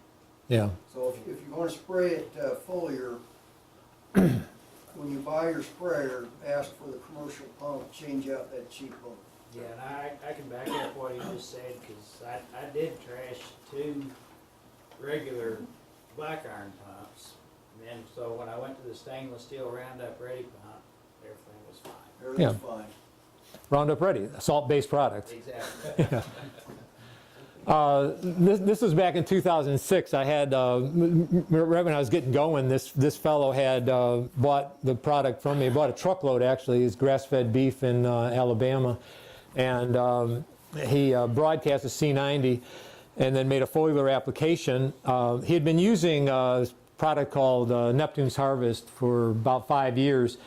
Yeah. So if you want to spray it foliar, when you buy your sprayer, ask for the commercial pump, change out that cheap pump. Yeah, and I can back up what he just said, because I did trash 2 regular black iron pumps. And then, so when I went to the stainless steel Roundup Ready pump, everything was fine. Everything's fine. Roundup Ready, a salt-based product. Exactly. This was back in 2006. I had, right when I was getting going, this fellow had bought the product from me. He bought a truckload, actually. It's grass-fed beef in Alabama. And he broadcast a C90 and then made a foliar application. He had been using a product called Neptune's Harvest for about 5 years.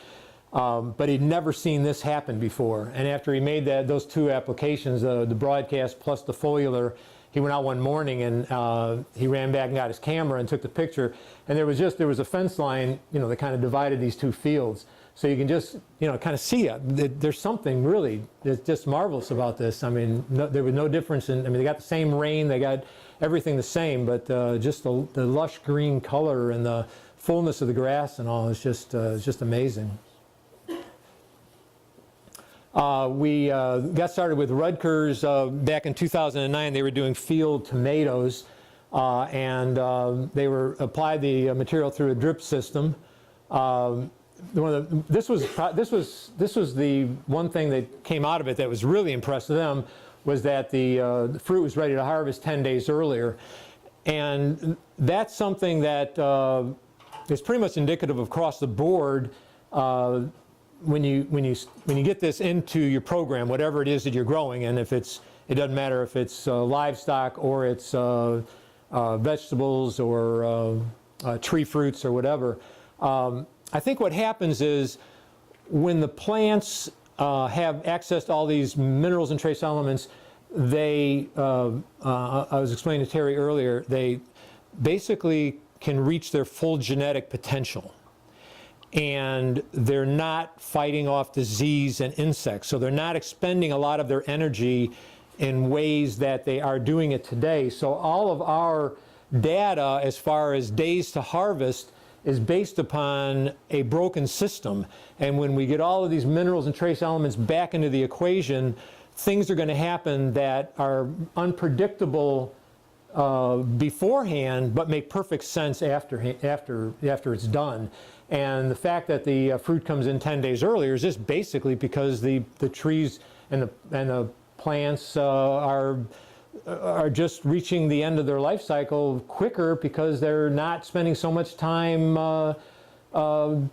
But he'd never seen this happen before. And after he made those 2 applications, the broadcast plus the foliar, he went out one morning and he ran back and got his camera and took the picture. And there was a fence line, that kind of divided these 2 fields. So you can just, kind of see it. There's something really that's just marvelous about this. I mean, there was no difference they got the same rain, they got everything the same, but just the lush green color and the fullness of the grass and all is just amazing. We got started with Rutgers back in 2009. They were doing field tomatoes, and they applied the material through a drip system. This was the one thing that came out of it that was really impressive to them, was that the fruit was ready to harvest 10 days earlier, and that's something that is pretty much indicative across the board. When you get this into your program, whatever it is that you're growing, and it doesn't matter if it's livestock or it's vegetables or tree fruits or whatever. I think what happens is when the plants have access to all these minerals and trace elements, I was explaining to Terry earlier, they basically can reach their full genetic potential. And they're not fighting off disease and insects. So they're not expending a lot of their energy in ways that they are doing it today. So all of our data as far as days to harvest is based upon a broken system. And when we get all of these minerals and trace elements back into the equation, things are going to happen that are unpredictable beforehand, but make perfect sense after it's done. And the fact that the fruit comes in 10 days earlier is just basically because the trees and the plants are just reaching the end of their life cycle quicker because they're not spending so much time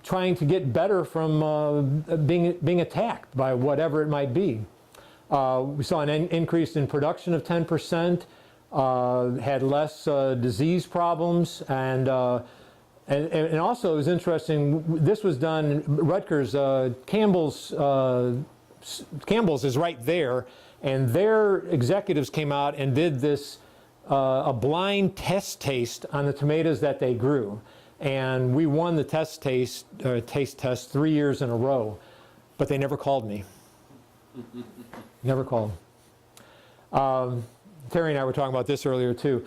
trying to get better from being attacked by whatever it might be. We saw an increase in production of 10%, had less disease problems, and also it was interesting, this was done, Rutgers, Campbell's is right there, and their executives came out and did this, a blind test taste on the tomatoes that they grew. And we won the taste test 3 years in a row, but they never called me. Never called. Terry and I were talking about this earlier too.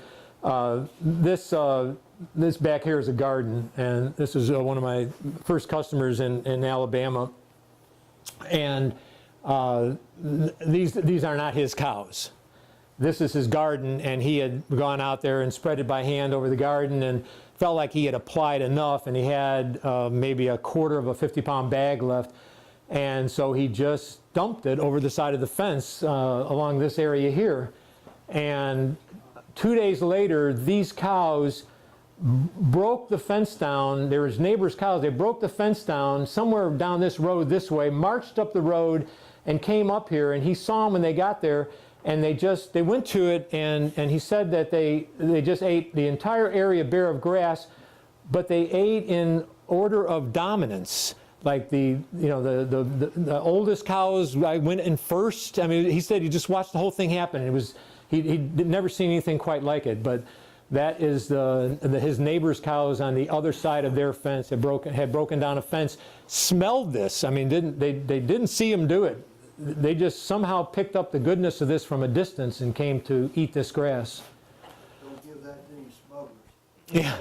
This back here is a garden, and this is one of my first customers in Alabama. And these are not his cows. This is his garden, and he had gone out there and spread it by hand over the garden and felt like he had applied enough, and he had maybe a quarter of a 50-pound bag left. And so he just dumped it over the side of the fence along this area here. And 2 days later, these cows broke the fence down. There was neighbors' cows. They broke the fence down somewhere down this road this way, marched up the road, and came up here. And he saw them when they got there, and they went to it, and he said that they just ate the entire area bare of grass, but they ate in order of dominance. Like the oldest cows went in first. I mean, he said he just watched the whole thing happen. It was he'd never seen anything quite like it. But that is his neighbor's cows on the other side of their fence had broken down a fence, smelled this. I mean, they didn't see him do it. they just somehow picked up the goodness of this from a distance and came to eat this grass. Don't give that to any smugglers. Yeah.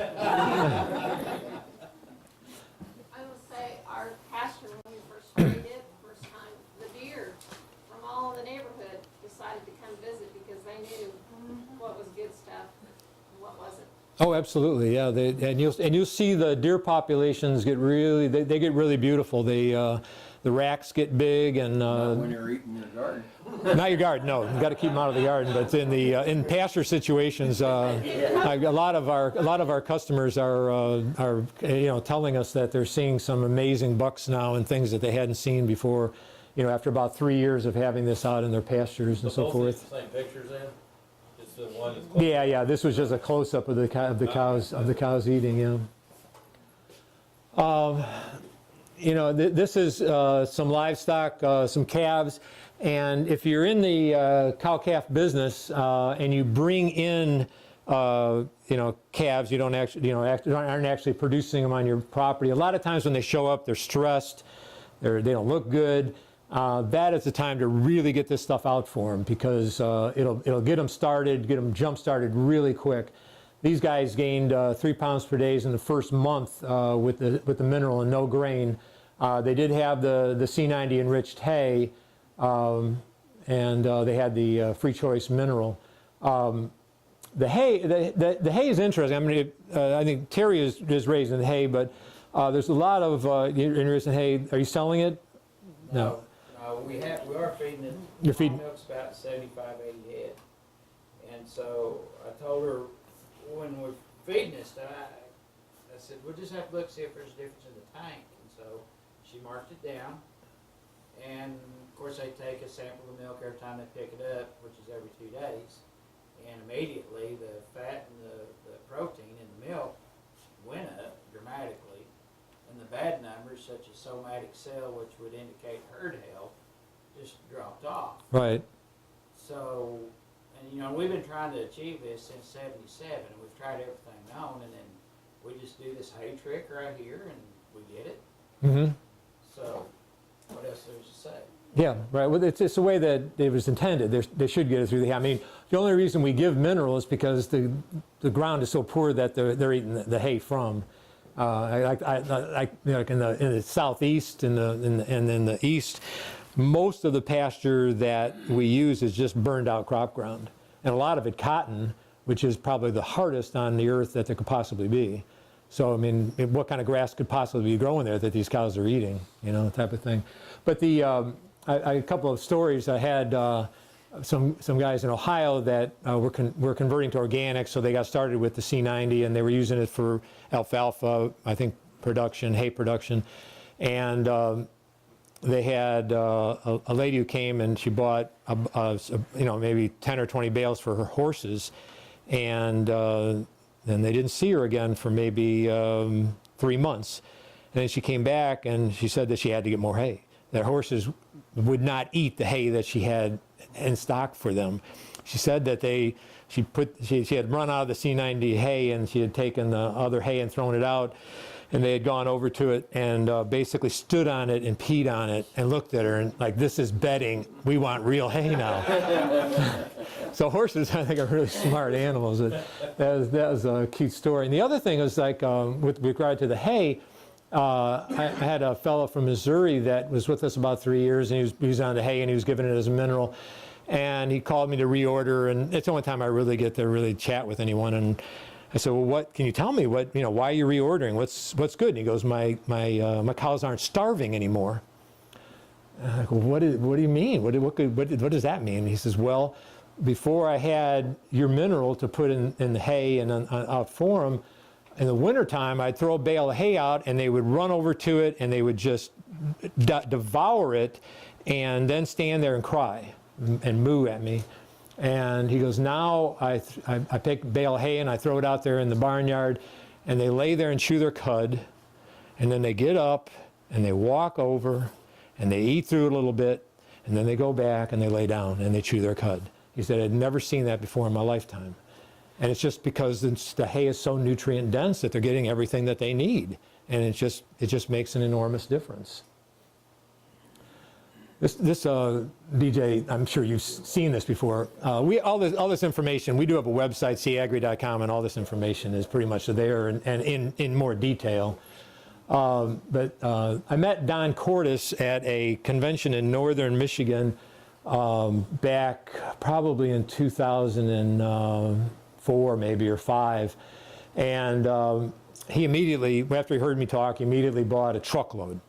I will say, our pasture, when we first sprayed it, first time, the deer from all of the neighborhood decided to come visit because they knew what was good stuff and what wasn't. Oh, absolutely, yeah. And you'll see the deer populations get really, they get really beautiful. The racks get big and When you're eating your garden. not your garden, no. You got to keep them out of the garden. But in pasture situations, a lot of our customers are telling us that they're seeing some amazing bucks now and things that they hadn't seen before. After about 3 years of having this out in their pastures and so forth. Same pictures in? Just the one that's. Yeah. This was just a close up of the cows eating. Yeah. This is some livestock, some calves, and if you're in the cow-calf business and you bring in, calves, you don't actually, aren't actually producing them on your property. A lot of times when they show up, they're stressed, they don't look good. That is the time to really get this stuff out for them because it'll get them started, get them jump started really quick. These guys gained 3 pounds per day in the first month with the mineral and no grain. They did have the C90 enriched hay, and they had the free choice mineral. The hay is interesting. I mean, I think Terry is raising the hay, but there's a lot of interest in hay. Are you selling it? No. We are feeding it. You're feeding. Milk's about 75, 80 head. And so I told her when we're feeding this stuff, I said, we'll just have to look, see if there's a difference in the tank. And so she marked it down. And of course they take a sample of the milk every time they pick it up, which is every 2 days. And immediately the fat and the protein in the milk went up dramatically. And the bad numbers, such as somatic cell, which would indicate herd health, just dropped off. Right. So, and we've been trying to achieve this since '77. We've tried everything known, and then we just do this hay trick right here, and we get it. Mm-hmm. So, what else there's to say? Yeah, right. Well, it's the way that it was intended. They should get it through the hay. I mean, the only reason we give mineral is because the ground is so poor that they're eating the hay from. Like in the southeast and in the east, most of the pasture that we use is just burned out crop ground, and a lot of it cotton, which is probably the hardest on the earth that there could possibly be. So I mean, what kind of grass could possibly be growing there that these cows are eating? Type of thing. But a couple of stories. I had some guys in Ohio that were converting to organic, so they got started with the C90 and they were using it for alfalfa, I think, production, hay production, and they had a lady who came and she bought maybe 10 or 20 bales for her horses, and then they didn't see her again for maybe 3 months, and then she came back and she said that she had to get more hay. That horses would not eat the hay that she had in stock for them. She said that she had run out of the C90 hay and she had taken the other hay and thrown it out, and they had gone over to it and basically stood on it and peed on it and looked at her and like, this is bedding, we want real hay now. So horses, I think, are really smart animals. That was a cute story. And the other thing is, like, with regard to the hay, I had a fellow from Missouri that was with us about 3 years, and he was on the hay and he was giving it as a mineral. And he called me to reorder, and it's the only time I really get to really chat with anyone. And I said, well, what can you tell me? Why are you reordering? What's good? And he goes, my cows aren't starving anymore. And I go, what do you mean? What does that mean? And he says, well, before I had your mineral to put in the hay and out for them, in the wintertime, I'd throw a bale of hay out and they would run over to it and they would just devour it and then stand there and cry and moo at me. And he goes, now I pick a bale of hay and I throw it out there in the barnyard, and they lay there and chew their cud, and then they get up and they walk over and they eat through it a little bit, and then they go back and they lay down and they chew their cud. He said, I'd never seen that before in my lifetime. And it's just because the hay is so nutrient dense that they're getting everything that they need. And it just makes an enormous difference. This DJ, I'm sure you've seen this before. All this information, we do have a website, SeaAgri.com, and all this information is pretty much there and in more detail. But I met Don Cordes at a convention in northern Michigan back probably in 2004 maybe or 5. And he immediately, after he heard me talk, he immediately bought a truckload.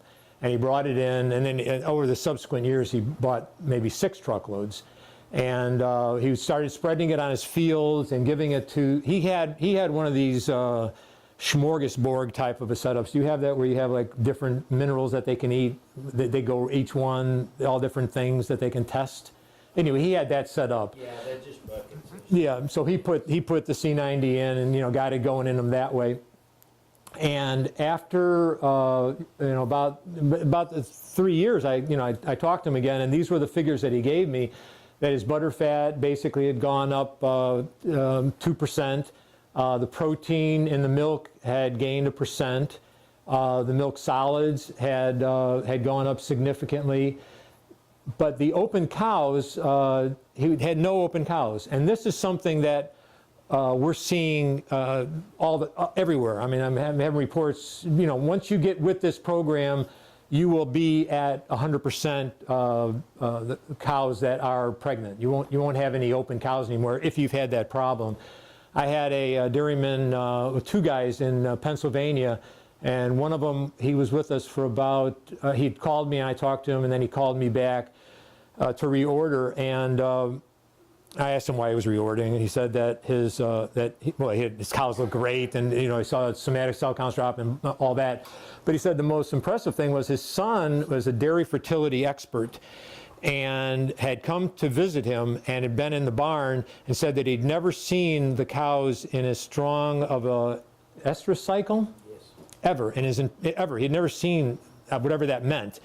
And he brought it in, and then over the subsequent years, he bought maybe 6 truckloads. And he started spreading it on his fields and giving it to, he had one of these smorgasbord type of a setups. Do you have that where you have like different minerals that they can eat? They go each one, all different things that they can test. Anyway, he had that set up. Yeah, they're just buckets. Yeah, so he put the C90 in and, you know, got it going in them that way. And after about 3 years, I talked to him again, and these were the figures that he gave me. That his butter fat basically had gone up 2%. The protein in the milk had gained 1%. The milk solids had gone up significantly. But the open cows, he had no open cows, and this is something that we're seeing everywhere. I mean, I'm having reports. You know, once you get with this program, you will be at 100% the cows that are pregnant. You won't have any open cows anymore if you've had that problem. I had a dairyman with 2 guys in Pennsylvania, and one of them, he was with us for about. He'd called me and I talked to him, and then he called me back to reorder, and I asked him why he was reordering, and he said that his cows look great, and you know, he saw somatic cell counts drop and all that. But he said the most impressive thing was his son was a dairy fertility expert, and had come to visit him and had been in the barn and said that he'd never seen the cows in as strong of a estrus cycle ever. He'd never seen whatever that meant,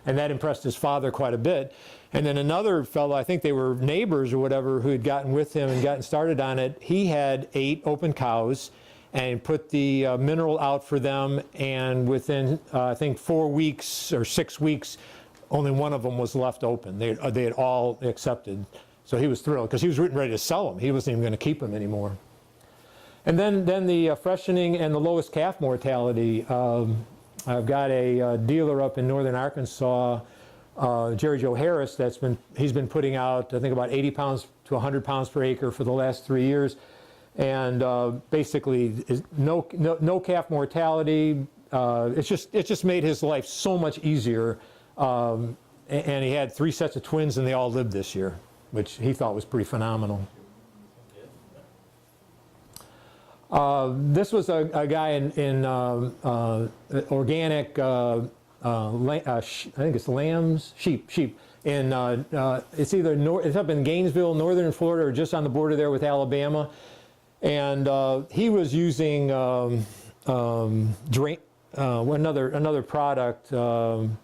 and that impressed his father quite a bit. And then another fellow, I think they were neighbors or whatever, who had gotten with him and gotten started on it. He had 8 open cows and put the mineral out for them, and within I think 4 weeks or 6 weeks, only one of them was left open. They had all accepted. So he was thrilled because he was ready to sell them. He wasn't even going to keep them anymore. And then the freshening and the lowest calf mortality. I've got a dealer up in northern Arkansas, Jerry Joe Harris, he's been putting out, I think, about 80 pounds to 100 pounds per acre for the last 3 years. And basically, no calf mortality. It's just made his life so much easier. And he had 3 sets of twins, and they all lived this year, which he thought was pretty phenomenal. This was a guy in organic, I think it's sheep. In it's it's up in Gainesville, northern Florida, or just on the border there with Alabama, and he was using another product, kind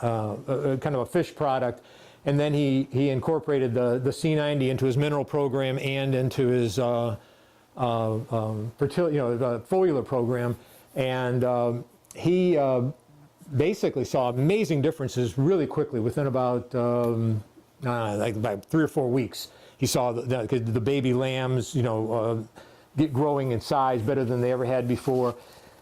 of a fish product, and then he incorporated the C90 into his mineral program and into his foliar program, and he basically saw amazing differences really quickly within about about 3 or 4 weeks. He saw the baby lambs, get growing in size better than they ever had before.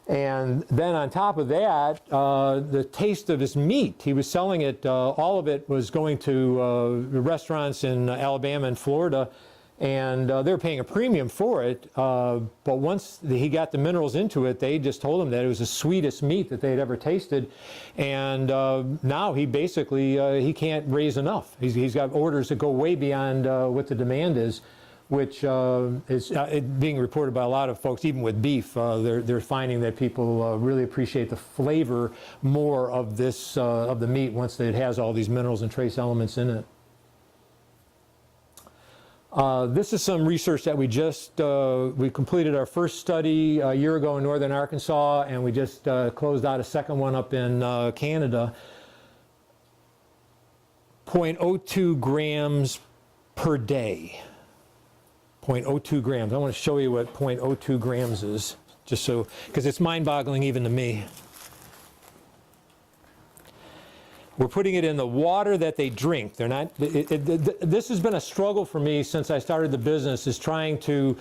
And then on top of that, the taste of his meat. He was selling it, all of it was going to restaurants in Alabama and Florida, and they were paying a premium for it. But once he got the minerals into it, they just told him that it was the sweetest meat that they had ever tasted. And now he basically, he can't raise enough. He's got orders that go way beyond what the demand is, which is being reported by a lot of folks, even with beef. They're finding that people really appreciate the flavor more of this, of the meat once it has all these minerals and trace elements in it. This is some research that we completed our first study a year ago in northern Arkansas, and we just closed out a second one up in Canada. 0.02 grams per day. 0.02 grams. I want to show you what 0.02 grams is, just so, because it's mind-boggling even to me. We're putting it in the water that they drink. They're not. This has been a struggle for me since I started the business, is trying to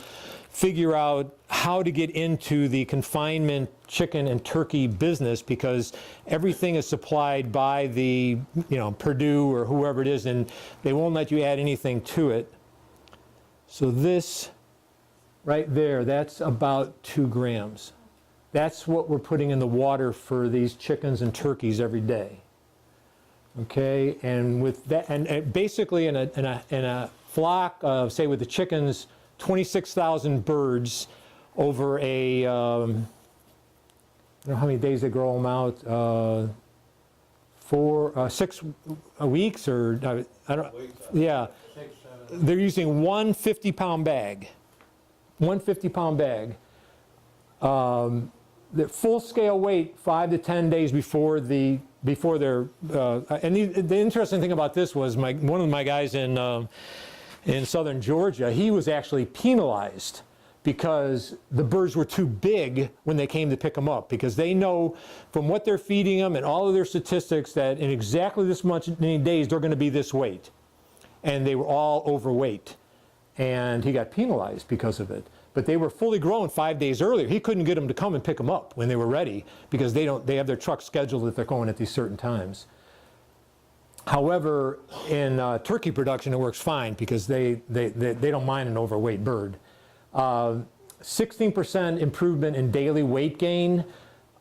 figure out how to get into the confinement chicken and turkey business, because everything is supplied by the, Purdue or whoever it is, and they won't let you add anything to it. So this right there, that's about 2 grams. That's what we're putting in the water for these chickens and turkeys every day. Okay, and with that, and basically in a flock of, say with the chickens, 26,000 birds over a, I don't know how many days they grow them out, 6 weeks, or I don't, yeah. They're using one 50-pound bag. One 50-pound bag. The full-scale weight 5 to 10 days before they're. And the interesting thing about this was one of my guys in southern Georgia. He was actually penalized because the birds were too big when they came to pick them up, because they know from what they're feeding them and all of their statistics that in exactly this many days they're going to be this weight, and they were all overweight, and he got penalized because of it. But they were fully grown 5 days earlier. He couldn't get them to come and pick them up when they were ready, because they have their trucks scheduled that they're going at these certain times. However, in turkey production, it works fine because they don't mind an overweight bird. 16% improvement in daily weight gain,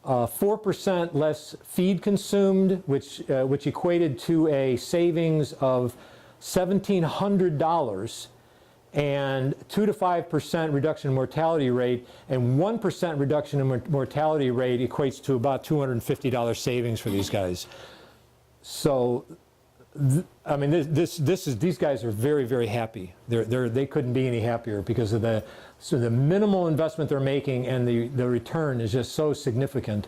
4% less feed consumed, which equated to a savings of $1,700. And 2 to 5% reduction in mortality rate, and 1% reduction in mortality rate equates to about $250 savings for these guys. So, I mean, these guys are very, very happy. They couldn't be any happier because of the minimal investment they're making, and the return is just so significant,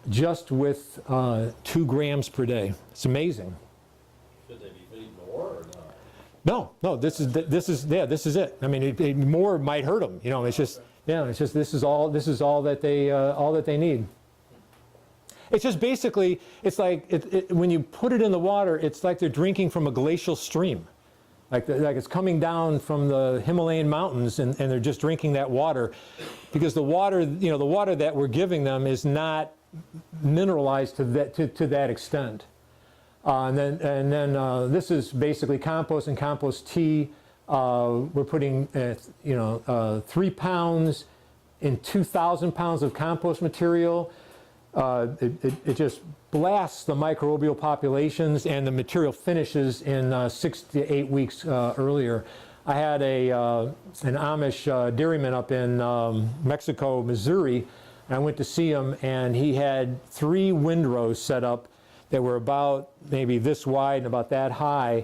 just with 2 grams per day. It's amazing. Should they be feeding more or not? No, this is it. I mean, more might hurt them. It's just this is all that they need. It's just basically, it's like when you put it in the water, it's like they're drinking from a glacial stream, like it's coming down from the Himalayan mountains, and they're just drinking that water, because the water that we're giving them is not mineralized to that extent. And then this is basically compost and compost tea. We're putting 3 pounds in 2,000 pounds of compost material. It just blasts the microbial populations, and the material finishes in 6 to 8 weeks earlier. I had an Amish dairyman up in Mexico, Missouri. And I went to see him, and he had 3 windrows set up that were about maybe this wide and about that high,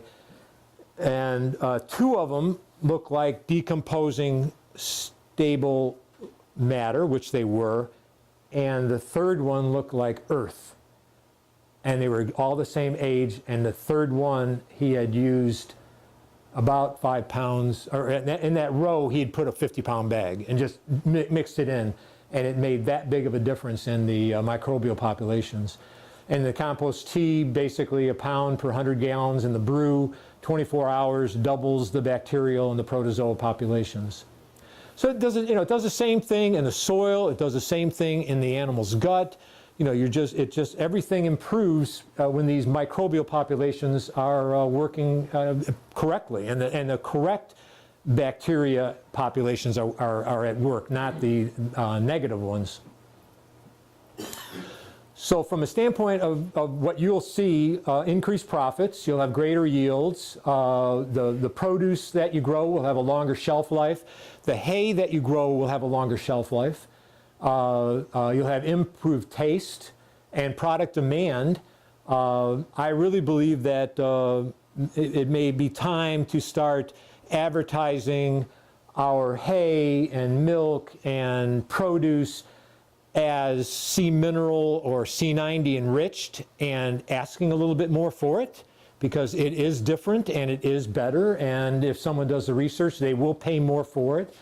and 2 of them looked like decomposing stable matter, which they were, and the 3rd one looked like earth, and they were all the same age, and the 3rd one he had used about 5 pounds, or in that row he had put a 50-pound bag and just mixed it in, and it made that big of a difference in the microbial populations. And the compost tea, basically a pound per 100 gallons in the brew, 24 hours, doubles the bacterial and the protozoa populations. So it does the same thing in the soil. It does the same thing in the animal's gut. Everything improves when these microbial populations are working correctly, and the correct bacteria populations are at work, not the negative ones. So from a standpoint of what you'll see, increased profits, you'll have greater yields, the produce that you grow will have a longer shelf life, the hay that you grow will have a longer shelf life, you'll have improved taste and product demand. I really believe that it may be time to start advertising our hay and milk and produce as C mineral or C90 enriched, and asking a little bit more for it, because it is different and it is better, and if someone does the research, they will pay more for it.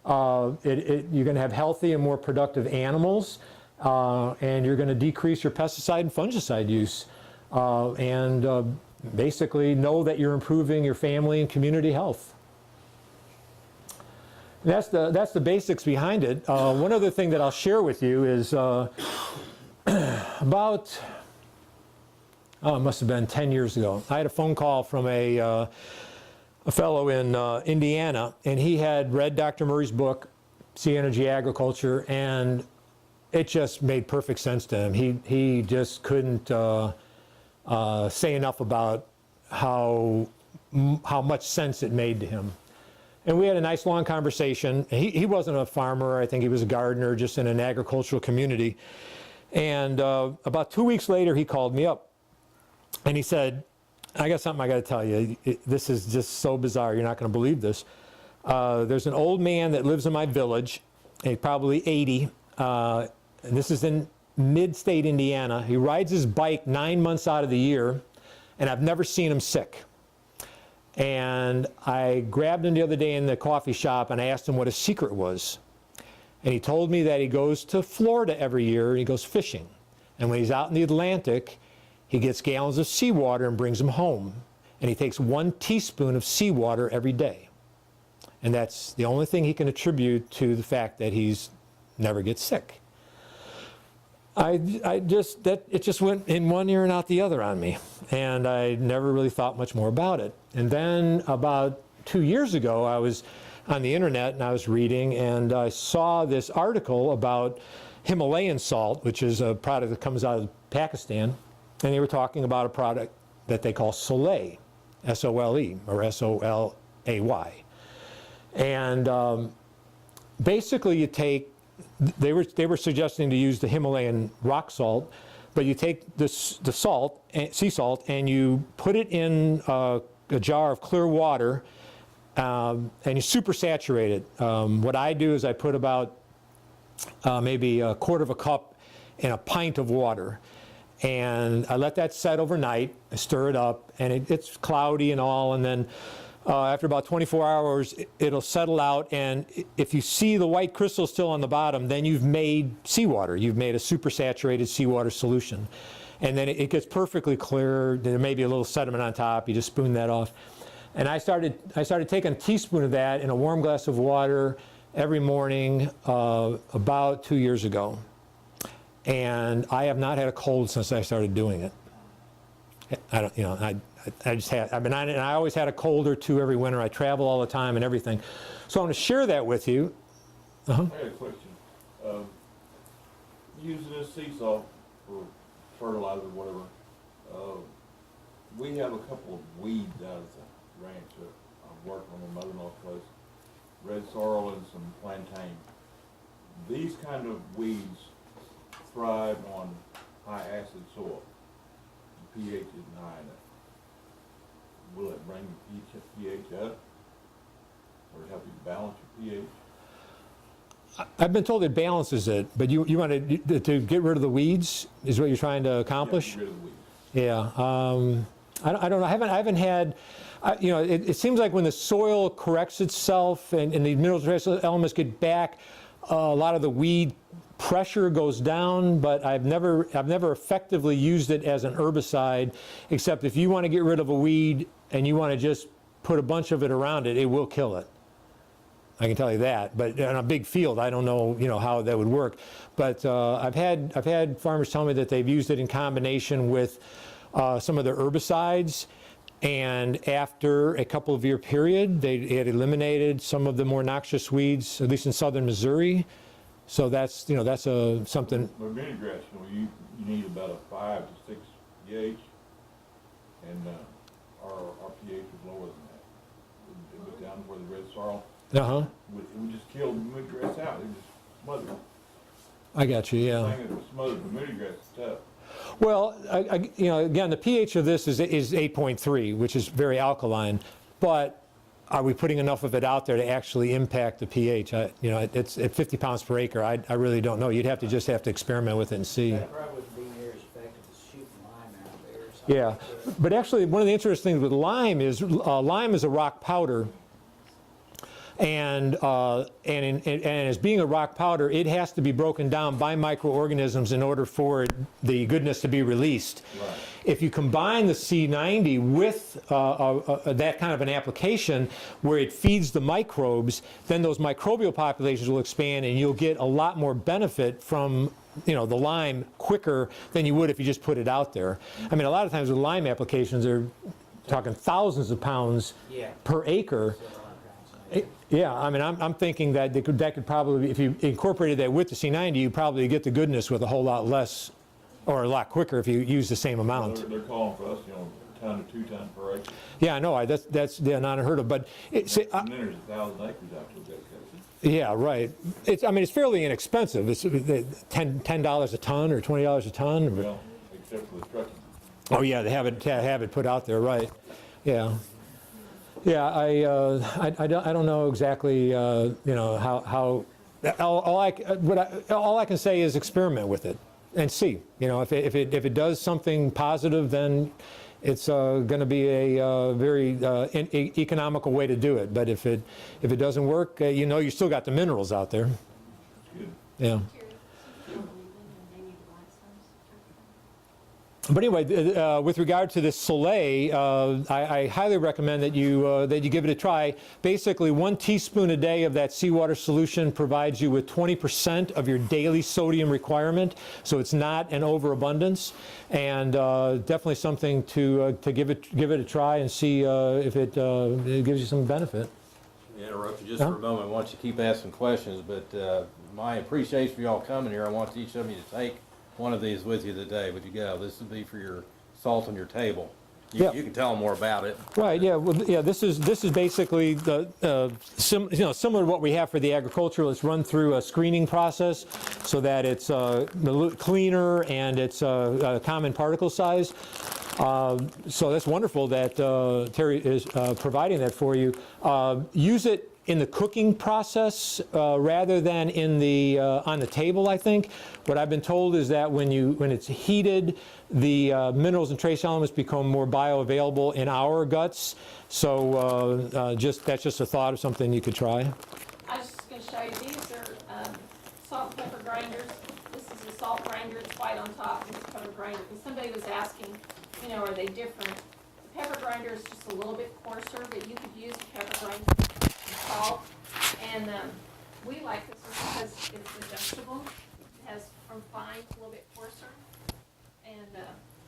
You're going to have healthy and more productive animals, and you're going to decrease your pesticide and fungicide use. and basically know that you're improving your family and community health. That's the basics behind it. One other thing that I'll share with you is about, it must have been 10 years ago. I had a phone call from a fellow in Indiana, and he had read Dr. Murray's book, SeaAgri Agriculture, and it just made perfect sense to him. He just couldn't say enough about how much sense it made to him. And we had a nice long conversation. He wasn't a farmer. I think he was a gardener, just in an agricultural community. And about 2 weeks later, he called me up. And he said, I got something I got to tell you. This is just so bizarre. You're not going to believe this. There's an old man that lives in my village. He's probably 80. And this is in mid-state Indiana. He rides his bike 9 months out of the year. And I've never seen him sick. And I grabbed him the other day in the coffee shop and I asked him what his secret was. And he told me that he goes to Florida every year and he goes fishing. And when he's out in the Atlantic, he gets gallons of seawater and brings them home. And he takes 1 teaspoon of seawater every day. And that's the only thing he can attribute to the fact that he's never gets sick. It just went in one ear and out the other on me. And I never really thought much more about it. And then about 2 years ago, I was on the internet and I was reading and I saw this article about Himalayan salt, which is a product that comes out of Pakistan. And they were talking about a product that they call Soleil, S-O-L-E, or S-O-L-A-Y. And basically you take, they were suggesting to use the Himalayan rock salt, but you take the salt, sea salt, and you put it in a jar of clear water, and you super saturate it. What I do is I put about maybe a quarter of a cup in a pint of water, and I let that set overnight. I stir it up, and it's cloudy and all, and then after about 24 hours, it'll settle out, and if you see the white crystal still on the bottom, then you've made seawater. You've made a supersaturated seawater solution. And then it gets perfectly clear. There may be a little sediment on top. You just spoon that off. And I started taking a teaspoon of that in a warm glass of water every morning about 2 years ago. And I have not had a cold since I started doing it. I just had, I've been on it, and I always had a cold or two every winter. I travel all the time and everything. So I want to share that with you. I had a question. Using this sea salt for fertilizer, whatever, we have a couple of weeds out of the ranch that I'm working on in mother-in-law's place. Red sorrel and some plantain. These kind of weeds thrive on high acid soil. The pH isn't high enough. Will it bring the pH up, or help you balance your pH? I've been told it balances it, but you want to get rid of the weeds is what you're trying to accomplish? Yeah, get rid of the weeds. Yeah. I don't know. I haven't had, it seems like when the soil corrects itself and the mineral trace elements get back, a lot of the weed pressure goes down, but I've never effectively used it as an herbicide, except if you want to get rid of a weed and you want to just put a bunch of it around it, it will kill it. I can tell you that. But on a big field, I don't know, how that would work. But I've had farmers tell me that they've used it in combination with some of the herbicides, and after a couple of year period, they had eliminated some of the more noxious weeds, at least in southern Missouri. So that's something. But mini grass, you need about a 5 to 6 pH, and our pH is lower than that. It was down where the red sorrel. We just killed the mini grass out. It just smothered it. I got you. Yeah. The thing that was smothered, the mini grass is tough. Well, again, the pH of this is 8.3, which is very alkaline, but are we putting enough of it out there to actually impact the pH? It's at 50 pounds per acre. I really don't know. You'd have to experiment with it and see. That probably wouldn't be near as effective as shooting lime out there. Yeah, but actually one of the interesting things with lime is a rock powder. And as being a rock powder, it has to be broken down by microorganisms in order for the goodness to be released. Right. If you combine the C90 with that kind of an application where it feeds the microbes, then those microbial populations will expand and you'll get a lot more benefit from the lime quicker than you would if you just put it out there. I mean, a lot of times with lime applications, they're talking thousands of pounds per acre. Yeah, I mean, I'm thinking that that could probably, if you incorporated that with the C90, you probably get the goodness with a whole lot less, or a lot quicker if you use the same amount. They're calling for us, 1 ton to 2 ton per acre. Yeah, I know, that's not unheard of, but And then there's 1,000 acres out there dedicated. yeah, right. I mean, it's fairly inexpensive. It's $10 a ton or $20 a ton. Well, except for the trucking. Oh yeah, they have it put out there, right? Yeah. Yeah, I don't know exactly, how all I can say is experiment with it and see. If it does something positive, then it's going to be a very economical way to do it. But if it doesn't work, you still got the minerals out there. Good. Yeah. But anyway, with regard to this Soleil, I highly recommend that you give it a try. Basically, 1 teaspoon a day of that seawater solution provides you with 20% of your daily sodium requirement, so it's not an overabundance, and definitely something to give it a try and see if it gives you some benefit. Yeah, interrupt you just for a moment. I want you to keep asking questions, but my appreciation for y'all coming here, I want each of you to take one of these with you today. Would you go? This would be for your salt on your table. You can tell them more about it. Right. Yeah. Well, yeah. This is basically the similar to what we have for the agricultural. It's run through a screening process so that it's a little cleaner and it's a common particle size. So that's wonderful that Terry is providing that for you. Use it in the cooking process rather than in the on the table. I think what I've been told is that when it's heated, the minerals and trace elements become more bioavailable in our guts. So that's just a thought of something you could try. I was just going to show you, these are salt and pepper grinders. This is a salt grinder, it's white on top, and it's a pepper grinder. And somebody was asking, are they different? The pepper grinder is just a little bit coarser, but you could use a pepper grinder and salt. And we like this because it's adjustable. It has from fine to a little bit coarser. And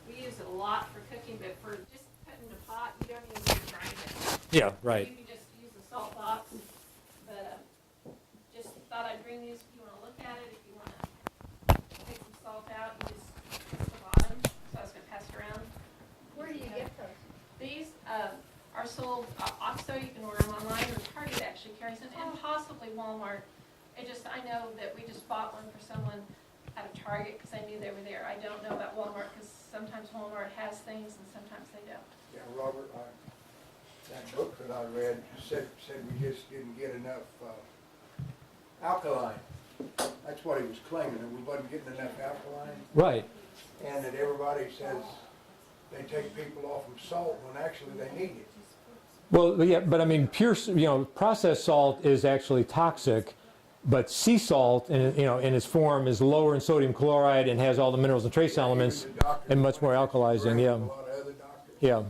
we use it a lot for cooking, but for just putting in a pot, you don't even need to grind it. Yeah. Right. You can just use the salt box, but just thought I'd bring these if you want to look at it. If you want to take some salt out, you just press the bottom. So I was going to pass it around. Where do you get those? These are sold OXO. You can order them online, or Target actually carries them, and possibly Walmart. I know that we just bought one for someone at a Target because I knew they were there. I don't know about Walmart because sometimes Walmart has things and sometimes they don't. Yeah, Robert, that book that I read said we just didn't get enough alkaline. That's what he was claiming, that we wasn't getting enough alkaline, Right. and that everybody says they take people off of salt when actually they need it. Well, yeah, but I mean, pure, processed salt is actually toxic, but sea salt, in its form, is lower in sodium chloride and has all the minerals and trace elements and much more alkalizing. Yeah. A lot of other doctors. Yeah. In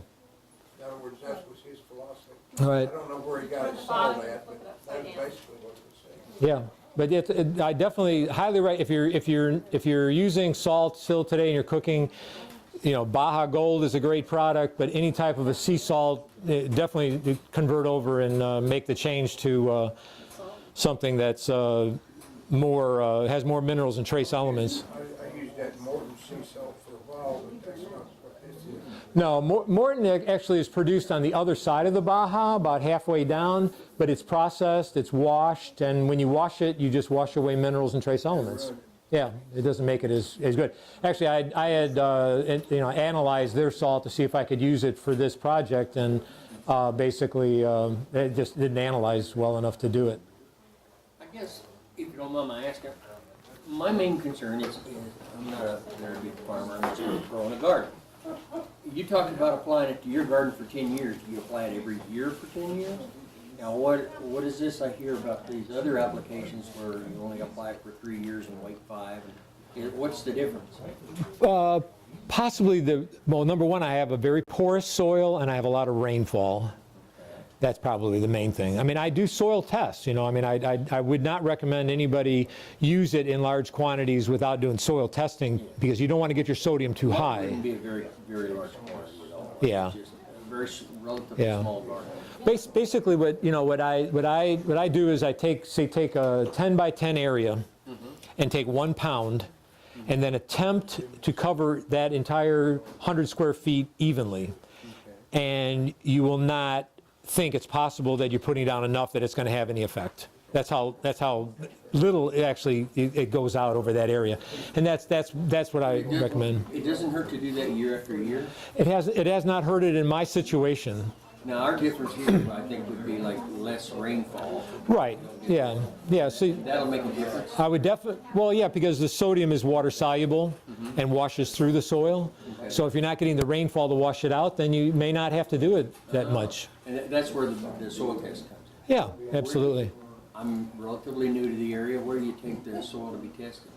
other words, that was his philosophy. All right. I don't know where he got his salt at, but that's basically what it was saying. Yeah. But I definitely highly recommend if you're using salt still today and you're cooking. Baja Gold is a great product, but any type of a sea salt, definitely convert over and make the change to something that's has more minerals and trace elements. I used that Morton sea salt for a while, but that's not what this is. No, Morton actually is produced on the other side of the Baja, about halfway down, but it's processed, it's washed, and when you wash it, you just wash away minerals and trace elements. Yeah, it doesn't make it as good. Actually, I had analyzed their salt to see if I could use it for this project, and basically it just didn't analyze well enough to do it. I guess, if you don't mind my asking, my main concern is I'm not a very big farmer, I'm just growing a garden. You talked about applying it to your garden for 10 years. Do you apply it every year for 10 years? Now, what is this I hear about these other applications where you only apply it for 3 years and wait 5? What's the difference? Possibly well, number one, I have a very porous soil and I have a lot of rainfall. That's probably the main thing. I mean, I do soil tests, you know, I mean, I would not recommend anybody use it in large quantities without doing soil testing because you don't want to get your sodium too It high. wouldn't be a very, very large quantity at all. Yeah. It's just a very relatively Yeah. small garden. Basically, what I do is I take a 10 by 10 area and take 1 pound and then attempt to cover that entire 100 square feet evenly. And you will not think it's possible that you're putting down enough that it's going to have any effect. That's how little it goes out over that area, and that's what I recommend. It doesn't hurt to do that year after year. It has not hurt it in my situation. Now, our difference here, I think, would be like less rainfall. Right. Yeah. Yeah. See, That'll make a difference. I would definitely, well, yeah, because the sodium is water soluble and washes through the soil. Okay. So if you're not getting the rainfall to wash it out, then you may not have to do it that much. And that's where the soil test comes in. Yeah, absolutely. I'm relatively new to the area. Where do you take the soil to be tested?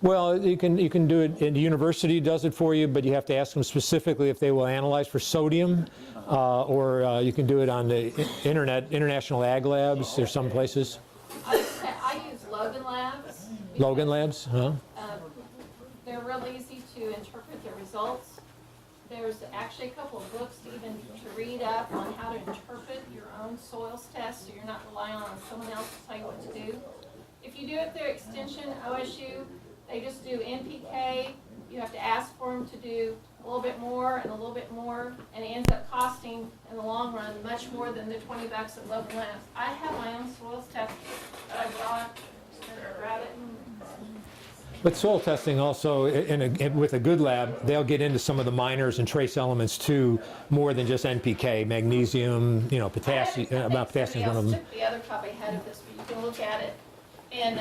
Well, you can do it, and the university does it for you, but you have to ask them specifically if they will analyze for sodium, or you can do it on the internet, International Ag Labs. There's some places. I use Logan Labs. Logan Labs, huh? They're real easy to interpret the results. There's actually a couple of books to read up on how to interpret your own soils test, so you're not relying on someone else to tell you what to do. If you do it through Extension, OSU, they just do NPK. You have to ask for them to do a little bit more and a little bit more, and it ends up costing, in the long run, much more than the $20 at Logan Labs. I have my own soils test that I brought, grab it. But soil testing also, with a good lab, they'll get into some of the minors and trace elements too, more than just NPK, magnesium, you know, potassium. Potassium is one of them. Took the other copy ahead of this, but you can look at it. And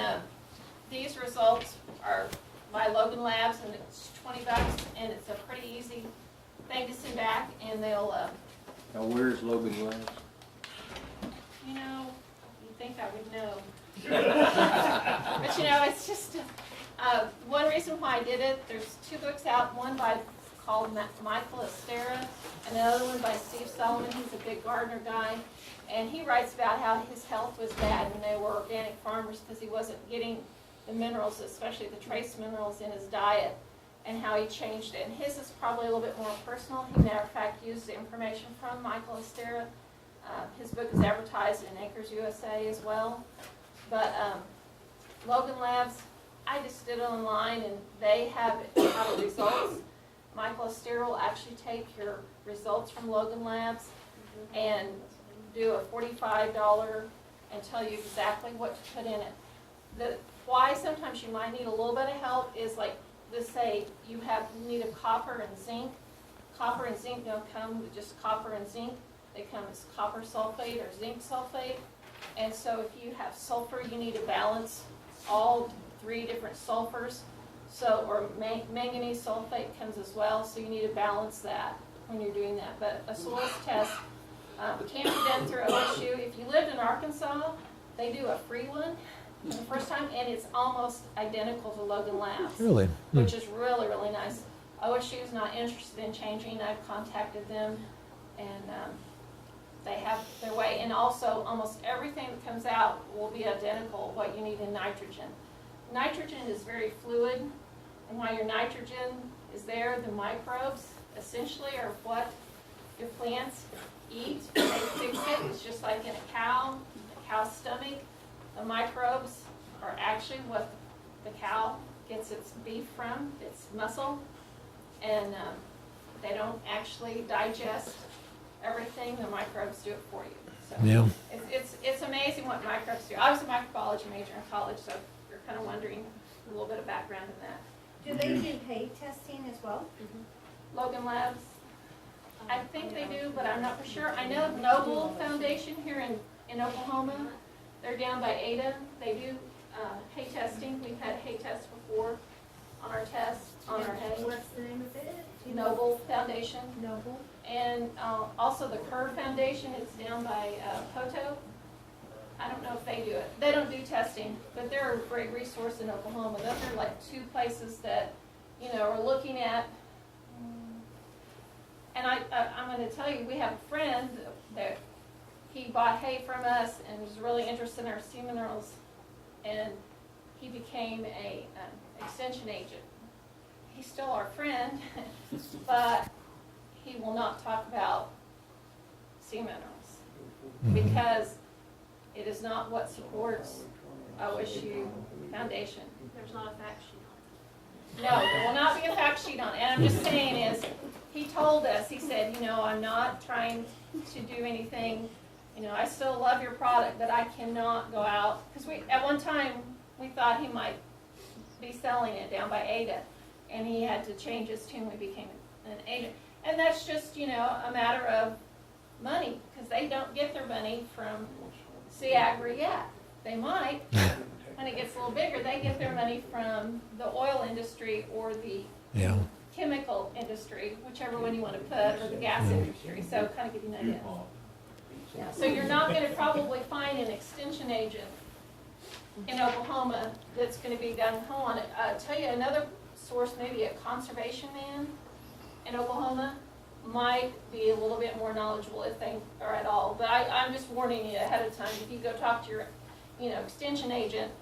these results are by Logan Labs, and it's $20, and it's a pretty easy thing to send back, and they'll, Now, where's Logan Labs? you know, you think I would know. But you know, it's just, one reason why I did it, there's 2 books out, one called Michael Estera, and another one by Steve Solomon. He's a big gardener guy, and he writes about how his health was bad when they were organic farmers because he wasn't getting the minerals, especially the trace minerals in his diet, and how he changed it. And his is probably a little bit more personal. He, matter of fact, used the information from Michael Estera. His book is advertised in Acres USA as well. But Logan Labs, I just did it online, and they have the results. Michael Estera will actually take your results from Logan Labs and do a $45 and tell you exactly what to put in it. Why sometimes you might need a little bit of help is like, let's say you have need of copper and zinc. Copper and zinc don't come with just copper and zinc. They come as copper sulfate or zinc sulfate. And so if you have sulfur, you need to balance all 3 different sulfurs. So, or manganese sulfate comes as well, so you need to balance that when you're doing that. But a soils test can be done through OSU. If you lived in Arkansas, they do a free one the first time, and it's almost identical to Logan Labs. Really? Which is really, really nice. OSU is not interested in changing. I've contacted them, and they have their way. And also, almost everything that comes out will be identical what you need in nitrogen. Nitrogen is very fluid, and while your nitrogen is there, the microbes essentially are what your plants eat. They fix it. It's just like in a cow's stomach. The microbes are actually what the cow gets its beef from, its muscle, and they don't actually digest everything. The microbes do it for you. So Yeah. it's amazing what microbes do. I was a microbiology major in college, so you're kind of wondering a little bit of background in that. Do they do hay testing as well? Logan Labs, I think they do, but I'm not for sure. I know Noble Foundation here in Oklahoma, they're down by Ada. They do hay testing. We've had hay tests before on our tests, on our hay. What's the name of it? Noble Foundation. Noble. And also the Curve Foundation, it's down by Poto. I don't know if they do it. They don't do testing, but they're a great resource in Oklahoma. Those are like 2 places that, you know, are looking at wanted to tell you, we have a friend that he bought hay from us and was really interested in our sea minerals, and he became a extension agent. He's still our friend, but he will not talk about sea minerals because it is not what supports OSU Foundation. There's not a fact sheet on it. No, there will not be a fact sheet on it. And I'm just saying is, he told us, he said, I'm not trying to do anything, I still love your product, but I cannot go out, because at one time, we thought he might be selling it down by Ada, and he had to change his tune, we became an agent. And that's just, a matter of money, because they don't get their money from SeaAgri yet. They might, when it gets a little bigger, they get their money from the oil industry or the Yeah. chemical industry, whichever one you want to put, or the gas industry, so kind of give you an idea. Yeah, so you're not going to probably find an extension agent in Oklahoma that's going to be gung-ho on it. I'll tell you another source, maybe a conservation man in Oklahoma might be a little bit more knowledgeable if they are at all. But I'm just warning you ahead of time, if you go talk to your, extension agent,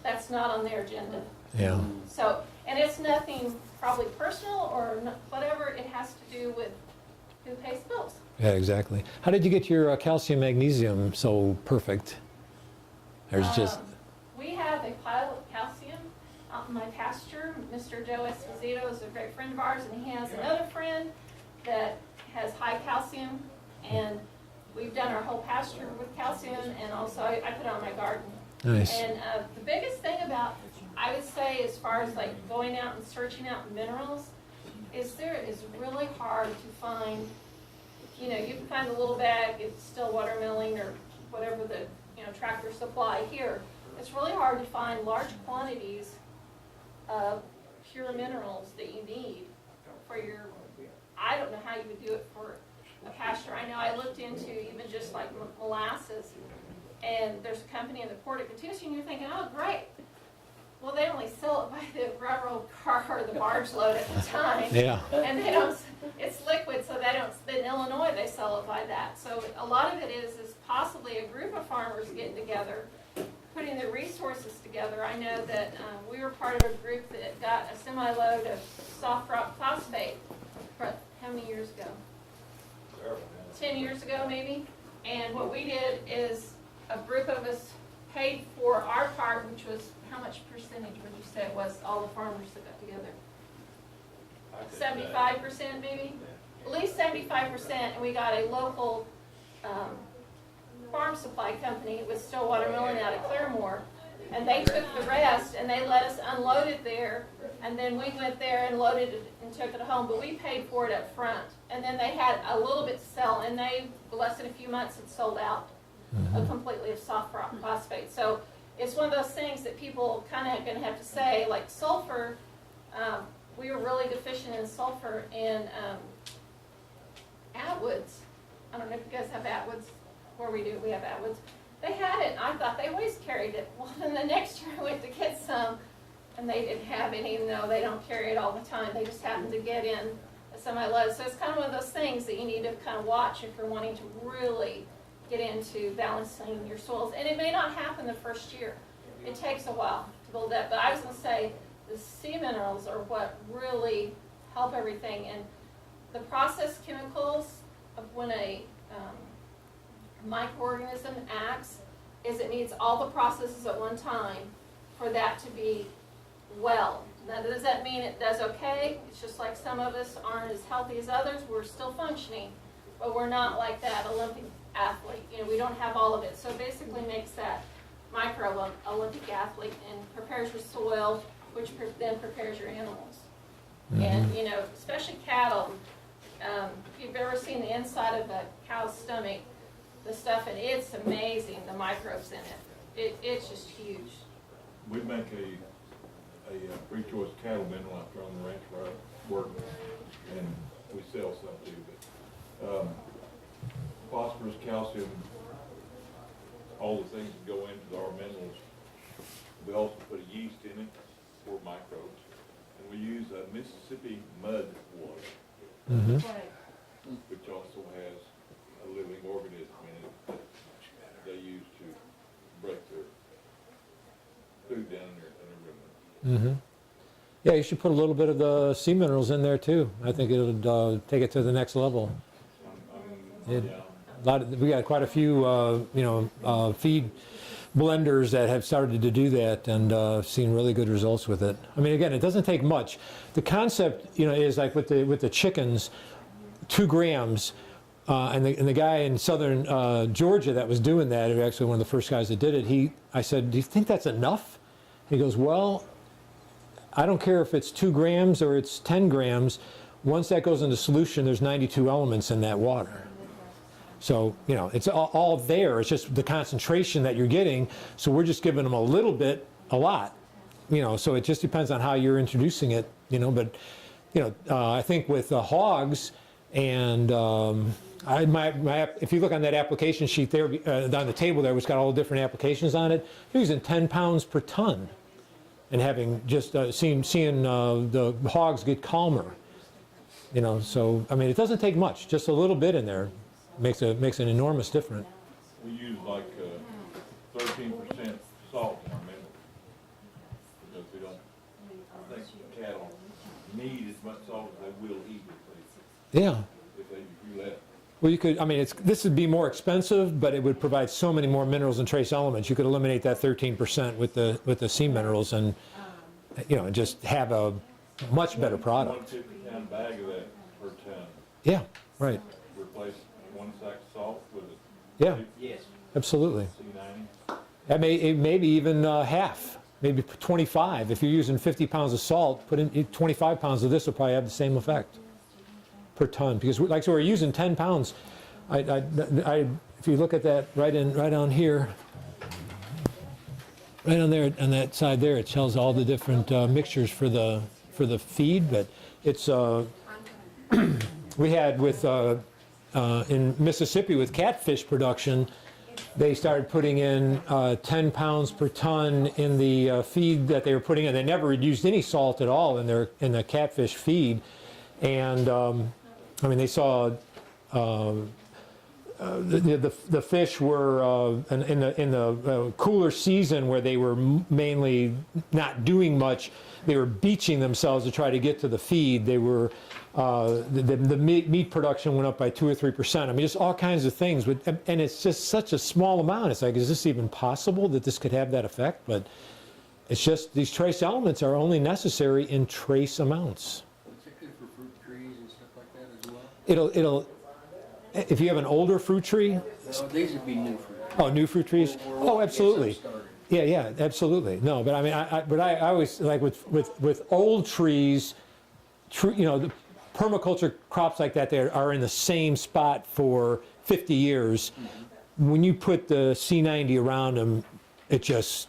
that's not on their agenda. Yeah. So, and it's nothing probably personal or whatever, it has to do with who pays bills. Yeah, exactly. How did you get your calcium magnesium so perfect? There's just We have a pile of calcium out in my pasture. Mr. Joe Esposito is a great friend of ours, and he has another friend that has high calcium, and we've done our whole pasture with calcium, and also I put it on my garden. nice. And the biggest thing about, I would say, as far as like going out and searching out minerals, is there is really hard to find, you can find a little bag, it's still watermelon or whatever the, tractor supply here. It's really hard to find large quantities of pure minerals that you need for your, I don't know how you would do it for a pasture. I know I looked into even just like molasses, and there's a company in the Port of Catoosa, and you're thinking, oh, great. Well, they only sell it by the railroad car or the barge load at the time. Yeah. And they don't, it's liquid, so they don't, in Illinois, they sell it by that. So a lot of it is possibly a group of farmers getting together, putting their resources together. I know that we were part of a group that got a semi-load of soft rock phosphate, how many years ago? 10 years ago, maybe. And what we did is a group of us paid for our part, which was, how much percentage would you say it was, all the farmers that got together? 75% maybe? At least 75%, and we got a local farm supply company. It was still watermelon out of Claremore, and they took the rest and they let us unload it there, and then we went there and loaded it and took it home, but we paid for it up front. And then they had a little bit to sell, and they, less than a few months, had sold out completely of soft rock phosphate. So it's one of those things that people kind of going to have to say, like sulfur, we were really deficient in sulfur in Atwoods. I don't know if you guys have Atwoods, where we do, we have Atwoods. They had it, and I thought they always carried it. Well, then the next year I went to get some, and they didn't have any, even though they don't carry it all the time. They just happened to get in a semi-load. So it's kind of one of those things that you need to kind of watch if you're wanting to really get into balancing your soils. And it may not happen the first year. It takes a while to build up. But I was going to say, the sea minerals are what really help everything. And the processed chemicals of when a microorganism acts is it needs all the processes at one time for that to be well. Now, does that mean it does okay? It's just like some of us aren't as healthy as others. We're still functioning, but we're not like that Olympic athlete. We don't have all of it. So it basically makes that micro Olympic athlete and prepares your soil, which then prepares your animals. And, especially cattle, if you've ever seen the inside of a cow's stomach, the stuff, and it's amazing, the microbes in it. It's just huge. We make a free-choice cattle mineral out there on the ranch where I work, and we sell some too, but phosphorus, calcium, all the things that go into our minerals. We also put a yeast in it for microbes, and we use Mississippi mud water, Mm-hmm. Right. which also has a living organism in it that they use to break their food down in their rumen. Yeah, you should put a little bit of the sea minerals in there too. I think it would take it to the next level. It, we got quite a few, feed blenders that have started to do that and seen really good results with it. I mean, again, it doesn't take much. The concept, is like with the chickens, 2 grams. And the guy in southern Georgia that was doing that, actually one of the first guys that did it, I said, do you think that's enough? He goes, well, I don't care if it's 2 grams or it's 10 grams. Once that goes into solution, there's 92 elements in that water. So, it's all there. It's just the concentration that you're getting. So we're just giving them a little bit, a lot. So it just depends on how you're introducing it, But, I think with the hogs and if you look on that application sheet there, on the table there, which got all the different applications on it, you're using 10 pounds per ton. And having just seeing the hogs get calmer, So I mean, it doesn't take much. Just a little bit in there makes an enormous difference. We use like 13% salt in our milk because we don't. I think cattle need as much salt as they will eat Yeah. if you let it. Well, you could. I mean, this would be more expensive, but it would provide so many more minerals and trace elements. You could eliminate that 13% with the sea minerals, and just have a much better product. 150-pound bag of that per ton. Yeah. Right. Replace 1 sack of salt with it. Yeah. Yes. Absolutely. C90. That maybe even half, maybe 25. If you're using 50 pounds of salt, put in 25 pounds of this will probably have the same effect per ton. Because so we're using 10 pounds. If you look at that right on here, right on there on that side there, it tells all the different mixtures for the feed. But it's we had with in Mississippi with catfish production. They started putting in 10 pounds per ton in the feed that they were putting in. They never used any salt at all in the catfish feed, and I mean they saw the fish were in the cooler season where they were mainly not doing much. They were beaching themselves to try to get to the feed. They were the meat production went up by 2 or 3%. I mean, just all kinds of things. And it's just such a small amount. It's like, is this even possible that this could have that effect? But it's just these trace elements are only necessary in trace amounts. Is it good for fruit trees and stuff like that as well? It'll if you have an older fruit tree. No, these would be new fruit. Oh, new fruit trees. Oh, absolutely. Yeah. Yeah, absolutely. No, but I mean, I always like with old trees, the permaculture crops like that, they are in the same spot for 50 years. Mm-hmm. When you put the C90 around them, they just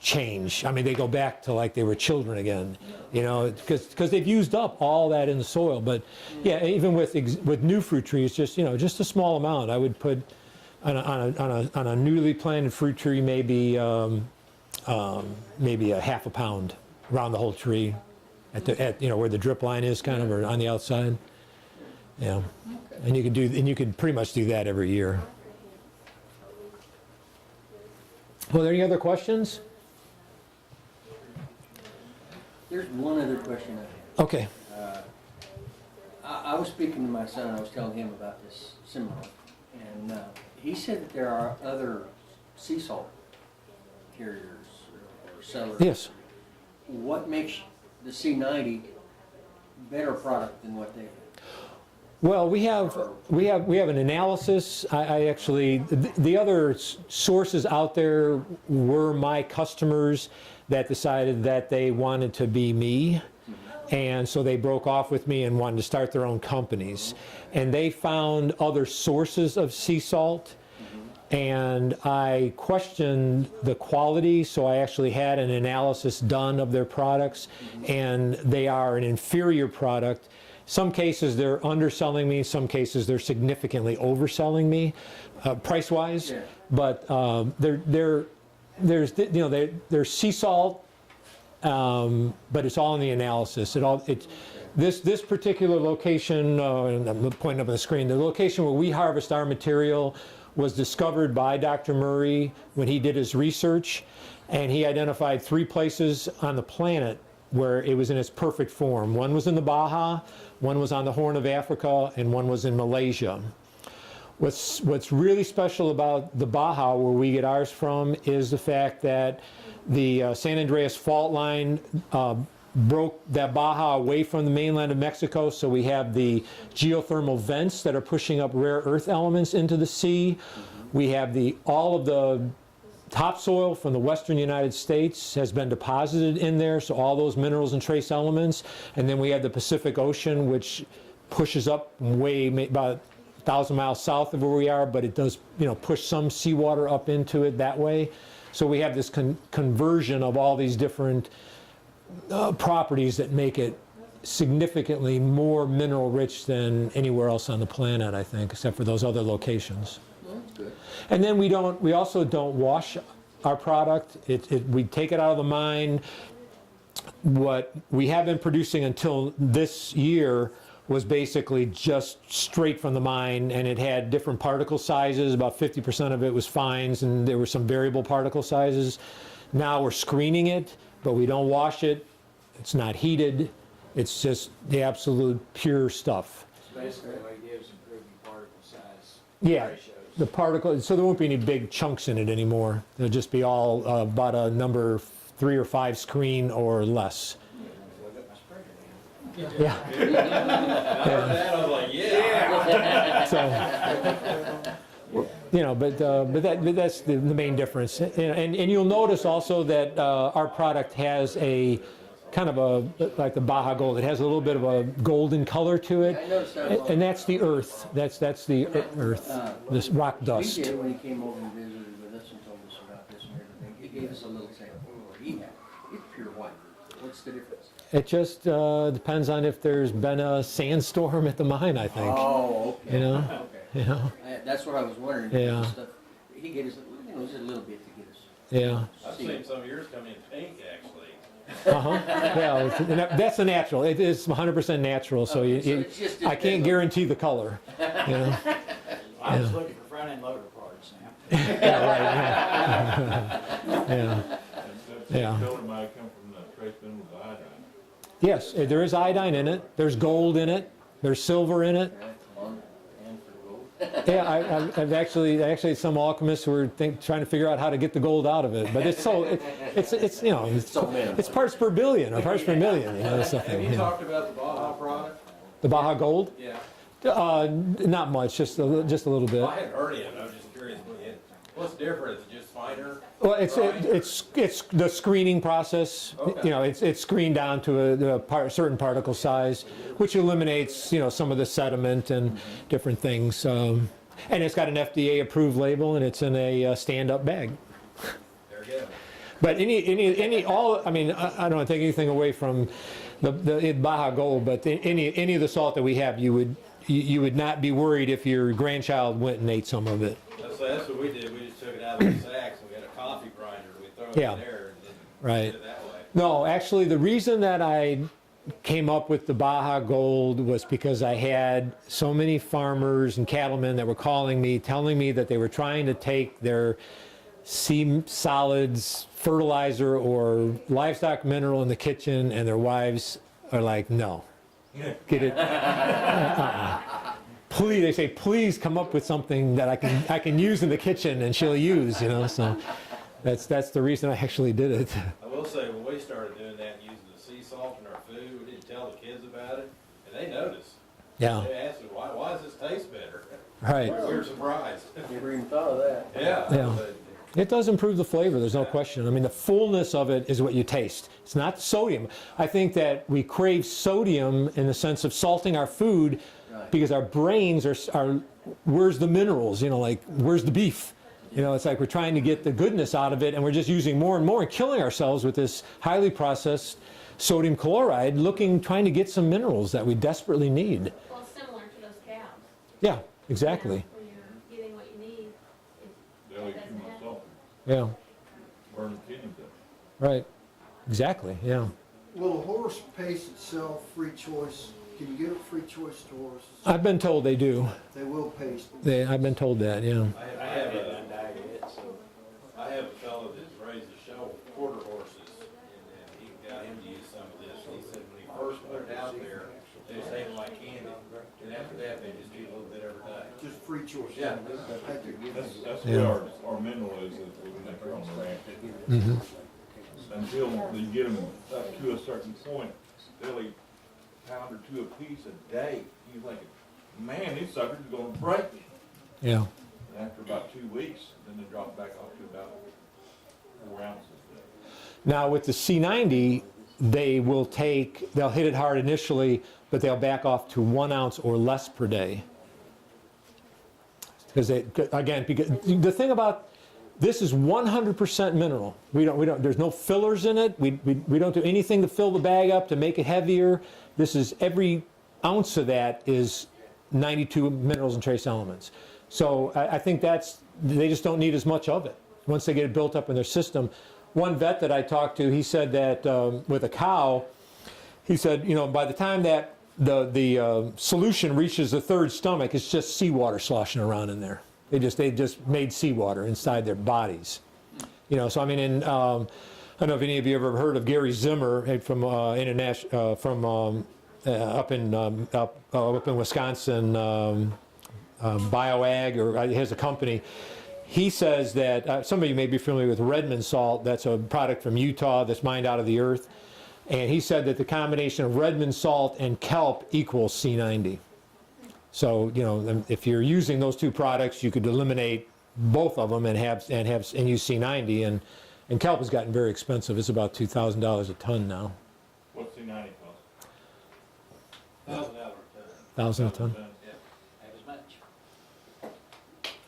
change. I mean, they go back to like they were children again, because they've used up all that in the soil. But yeah, even with new fruit trees, just a small amount. I would put on a newly planted fruit tree, maybe maybe a half a pound around the whole tree, at where the drip line is, kind of, or on the outside. Yeah, and you could pretty much do that every year. Well, are there any other questions? There's one other question I have. Okay. I was speaking to my son, I was telling him about this seminar, and he said that there are other sea salt carriers or sellers. Yes. What makes the C90 better product than what they have? Well, we have an analysis. I actually, the other sources out there were my customers that decided that they wanted to be me. And so they broke off with me and wanted to start their own companies. And they found other sources of sea salt. And I questioned the quality, so I actually had an analysis done of their products, and they are an inferior product. Some cases they're underselling me, some cases they're significantly overselling me, price-wise. Yeah. But there's sea salt, but it's all in the analysis. This particular location, and I'm pointing up on the screen, the location where we harvest our material was discovered by Dr. Murray when he did his research, and he identified 3 places on the planet where it was in its perfect form. One was in the Baja, one was on the Horn of Africa, and one was in Malaysia. What's really special about the Baja, where we get ours from, is the fact that the San Andreas fault line broke that Baja away from the mainland of Mexico, so we have the geothermal vents that are pushing up rare earth elements into the sea. We have all of the topsoil from the western United States has been deposited in there, so all those minerals and trace elements. And then we have the Pacific Ocean, which pushes up way about 1,000 miles south of where we are, but it does, push some seawater up into it that way. So we have this conversion of all these different properties that make it significantly more mineral rich than anywhere else on the planet, I think, except for those other locations. And then we also don't wash our product. We take it out of the mine. What we have been producing until this year was basically just straight from the mine, and it had different particle sizes. About 50% of it was fines, and there were some variable particle sizes. Now we're screening it, but we don't wash it. It's not heated. It's just the absolute pure stuff. Basically, what it gives improving particle size. Yeah, ratios. the particle, so there won't be any big chunks in it anymore. It'll just be all about a number 3 or 5 screen or less. Yeah. I heard that, I was like, yeah. So, but that's the main difference. And you'll notice also that our product has a kind of like the Baja Gold. It has a little bit of a golden color to it. I noticed that. And that's the earth. That's the earth, this rock dust. BJ, when he came over and visited with us and told us about this and everything, he gave us a little sample. He had, it's pure white. What's the difference? It just depends on if there's been a sandstorm at the mine, I think. Oh, okay. Okay. That's what I was wondering. Yeah. Stuff, he gave us, just a little bit to get us. Yeah. I've seen some of yours come in pink, actually. Yeah, that's a natural. It is 100% natural, so I can't guarantee the color. I was looking for front end loader parts now. Yeah, right. Yeah. Yeah. Color might come from the trace minerals of iodine. Yes, there is iodine in it. There's gold in it. There's silver in it. Yeah, I've actually some alchemists were trying to figure out how to get the gold out of it, but it's parts per billion or parts per million. Have you talked about the Baja product? The Baja Gold? Yeah. Not much, just a little bit. Well, I hadn't heard of it. I was just curious. What's different? Is it just finer? Well, it's the screening process. Okay. It's screened down to a certain particle size, which eliminates some of the sediment and different things. And it's got an FDA approved label, and it's in a stand-up bag. There you go. But I don't want to take anything away from the Baja Gold, but any of the salt that we have, you would not be worried if your grandchild went and ate some of it. That's what we did. We just took it out of the sacks, and we had a coffee grinder. We throw it in there and then did it that way. No, actually, the reason that I came up with the Baja Gold was because I had so many farmers and cattlemen that were calling me, telling me that they were trying to take their sea solids, fertilizer, or livestock mineral in the kitchen, and their wives are like, no, get it. Please, they say, please come up with something that I can use in the kitchen and she'll use, So that's the reason I actually did it. I will say, when we started doing that and using the sea salt in our food, we didn't tell the kids about it, and they noticed. Yeah. They asked me, why does this taste better? Right. We were surprised. Never even thought of that. Yeah. Yeah. It does improve the flavor, there's no question. I mean, the fullness of it is what you taste. It's not sodium. I think that we crave sodium in the sense of salting our food because our brains are where's the minerals, like where's the beef? It's like we're trying to get the goodness out of it, and we're just using more and more and killing ourselves with this highly processed sodium chloride, trying to get some minerals that we desperately need. Well, similar to those calves. Yeah, exactly. When you're getting what you need, They'll eat too much salt. Yeah, Burn the kidneys up. right. Exactly, yeah. Will a horse pace itself, free choice? Can you give it free choice to horses? I've been told they do. They will pace. I've been told that, yeah. I have a fellow that's raised a show of quarter horses, and he got him to use some of this. He said when he first put it out there, they just ate them like candy, and after that, they just eat a little bit every day. Just free choice. Yeah. That's Yeah. what our mineral is we make our own ranch. Mhm. Until you get them up to a certain point, they'll eat a pound or two apiece a day. You think, man, these suckers are gonna break me. Yeah. And after about 2 weeks, then they drop back off to about 4 ounces a day. Now with the C90, they'll hit it hard initially, but they'll back off to 1 ounce or less per day. Because the thing about this is 100% mineral. There's no fillers in it. We don't do anything to fill the bag up to make it heavier. This is every ounce of that is 92 minerals and trace elements. So I think they just don't need as much of it once they get it built up in their system. One vet that I talked to, he said that with a cow, he said, by the time that the solution reaches the third stomach, it's just seawater sloshing around in there. They just made seawater inside their bodies. So I mean, I don't know if any of you ever heard of Gary Zimmer from up in Wisconsin, BioAg, or he has a company. He says that some of you may be familiar with Redmond salt. That's a product from Utah that's mined out of the earth. And he said that the combination of Redmond salt and kelp equals C90. So, if you're using those two products, you could eliminate both of them and use C90. And kelp has gotten very expensive. It's about $2,000 a ton now. What's the 90 cost? $1,000 a ton. $1,000 a ton. Yeah. As much.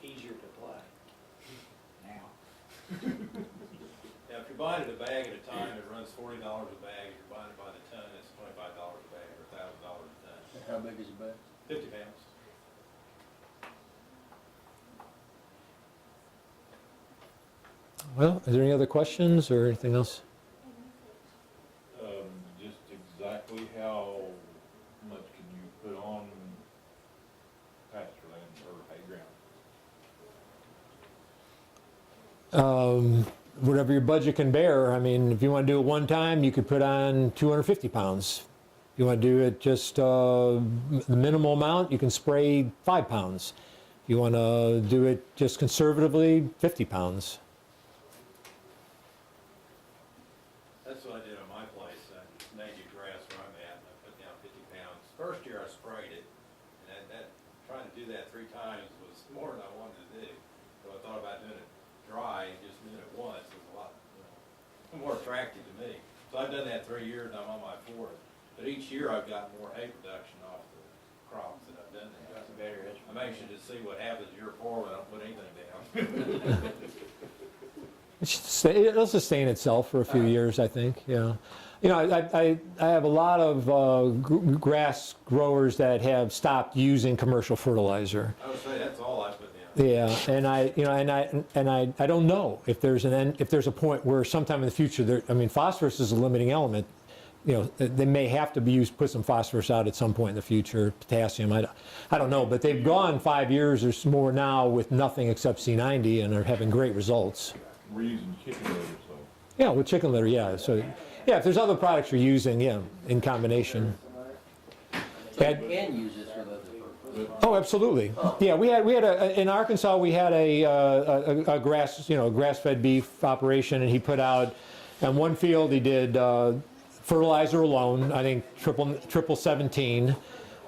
Easier to apply now. Now, if you're buying it a bag at a time, it runs $40 a bag. If you're buying it by the ton, it's $25 a bag or $1,000 a ton. How big is the bag? 50 pounds. Well, is there any other questions or anything else? Just exactly how much can you put on pasture land or hay ground? Whatever your budget can bear. I mean, if you want to do it one time, you could put on 250 pounds. If you want to do it just the minimal amount, you can spray 5 pounds. If you want to do it just conservatively, 50 pounds. That's what I did on my place, native grass where I'm at, and I put down 50 pounds. First year I sprayed it, and trying to do that 3 times was more than I wanted to do. So I thought about doing it dry, and just doing it once was a lot more attractive to me. So I've done that 3 years, and I'm on my 4th. But each year I've gotten more hay production off the crops that I've done there. That's better. I'm anxious to see what happens year 4 when I don't put anything down. It'll sustain itself for a few years, I think. Yeah, I have a lot of grass growers that have stopped using commercial fertilizer. I would say that's all I put down. Yeah, and I don't know if there's a point where sometime in the future phosphorus is a limiting element. They may have to put some phosphorus out at some point in the future, potassium, I don't know, but they've gone 5 years or more now with nothing except C90 and are having great results. We're using chicken litter, so. Yeah, with chicken litter, yeah. So, yeah, if there's other products you're using, yeah, in combination. So you can use this with other purposes. Oh, absolutely. Yeah, we had in Arkansas we had a grass-fed beef operation, and he put out on one field he did fertilizer alone, I think triple 17.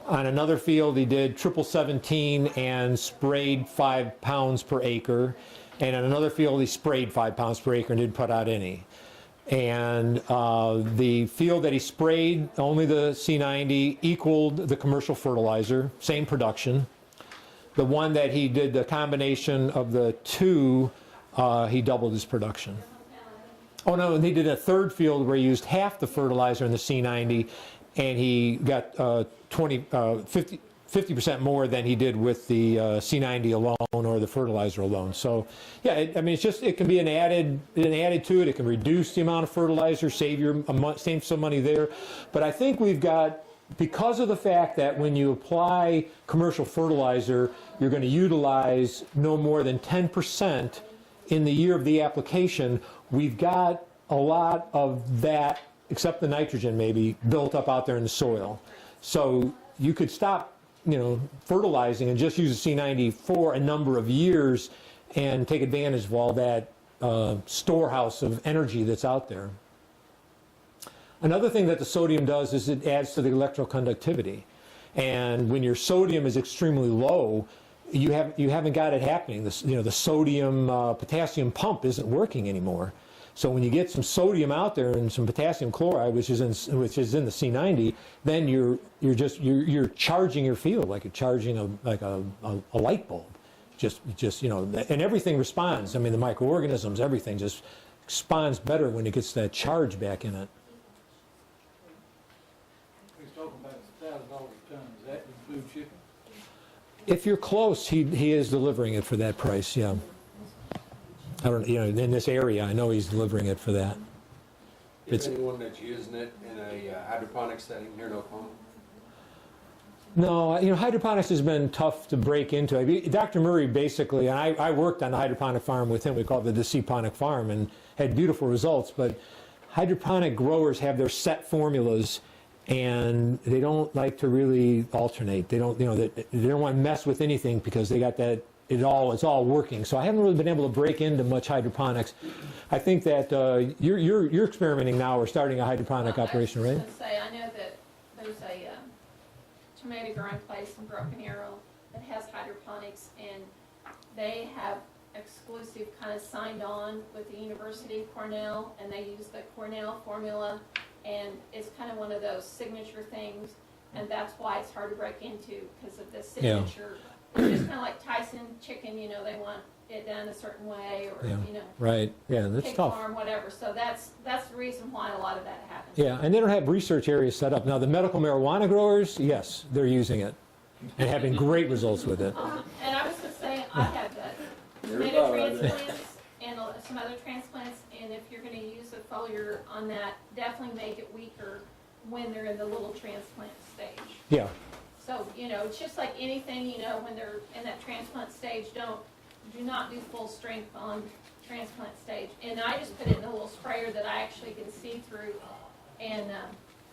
On another field he did triple 17 and sprayed 5 pounds per acre. And in another field, he sprayed 5 pounds per acre and didn't put out any. And the field that he sprayed, only the C90, equaled the commercial fertilizer, same production. The one that he did the combination of the two, he doubled his production. Oh no, and he did a third field where he used half the fertilizer in the C90, and he got 50 50% more than he did with the C90 alone or the fertilizer alone. So, yeah, I mean, it can be an added to it. It can reduce the amount of fertilizer, save some money there. But I think we've got, because of the fact that when you apply commercial fertilizer, you're going to utilize no more than 10% in the year of the application, we've got a lot of that, except the nitrogen maybe, built up out there in the soil. So you could stop, fertilizing and just use the C90 for a number of years and take advantage of all that storehouse of energy that's out there. Another thing that the sodium does is it adds to the electroconductivity. And when your sodium is extremely low, you haven't got it happening. The sodium potassium pump isn't working anymore. So when you get some sodium out there and some potassium chloride, which is in the C90, then you're charging your field like you're charging a light bulb. And everything responds. I mean, the microorganisms, everything just responds better when it gets that charge back in it. He's talking about $1,000 a ton. Does that include shipping? If you're close, he is delivering it for that price. Yeah. I don't, in this area, I know he's delivering it for that. Is anyone that's using it in a hydroponic setting here in Oklahoma? No, hydroponics has been tough to break into. I mean, Dr. Murray basically, and I worked on the hydroponic farm with him. We called it the Seaponic farm and had beautiful results. But hydroponic growers have their set formulas, and they don't like to really alternate. They don't, they don't want to mess with anything because they got that. It's all working. So I haven't really been able to break into much hydroponics. I think that you're experimenting now or starting a hydroponic operation, right? I was just going to say, I know that there's a tomato growing place in Broken Arrow that has hydroponics, and they have exclusive kind of signed on with the University of Cornell, and they use the Cornell formula, and it's kind of one of those signature things, and that's why it's hard to break into because of the signature. Yeah. It's just kind of like Tyson chicken, they want it done a certain way, or, Right, yeah, that's pig tough. farm, whatever. So that's the reason why a lot of that happens. Yeah, and they don't have research areas set up. Now, the medical marijuana growers, yes, they're using it and having great results with it. And I was just saying, I have tomato transplants and some other transplants, and if you're going to use a foliar on that, definitely make it weaker when they're in the little transplant stage. Yeah. So, it's just like anything, when they're in that transplant stage, do not do full strength on transplant stage. And I just put it in a little sprayer that I actually can see through, and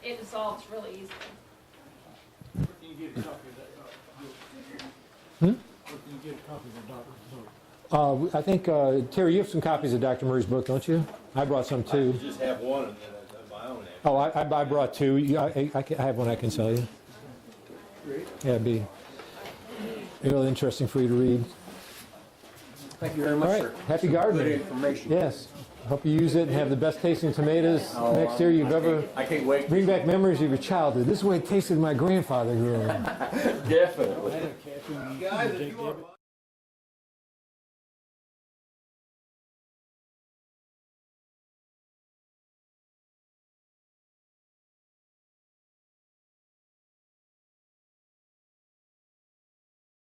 it dissolves really easily. Where can you get a copy of that doctor's book? Where can you get a copy of the doctor's book? I think, Terry, you have some copies of Dr. Murray's book, don't you? I brought some too. I just have one of my own. Oh, I brought two. I have one I can sell you. Yeah, it'd be really interesting for you to read. Thank you very much, All right, sir. happy Good gardening. information. Yes, hope you use it and have the best tasting tomatoes next year you've ever. I can't wait. Bring back memories of your childhood. This is the way it tasted my grandfather growing up. Definitely. Guys, if you want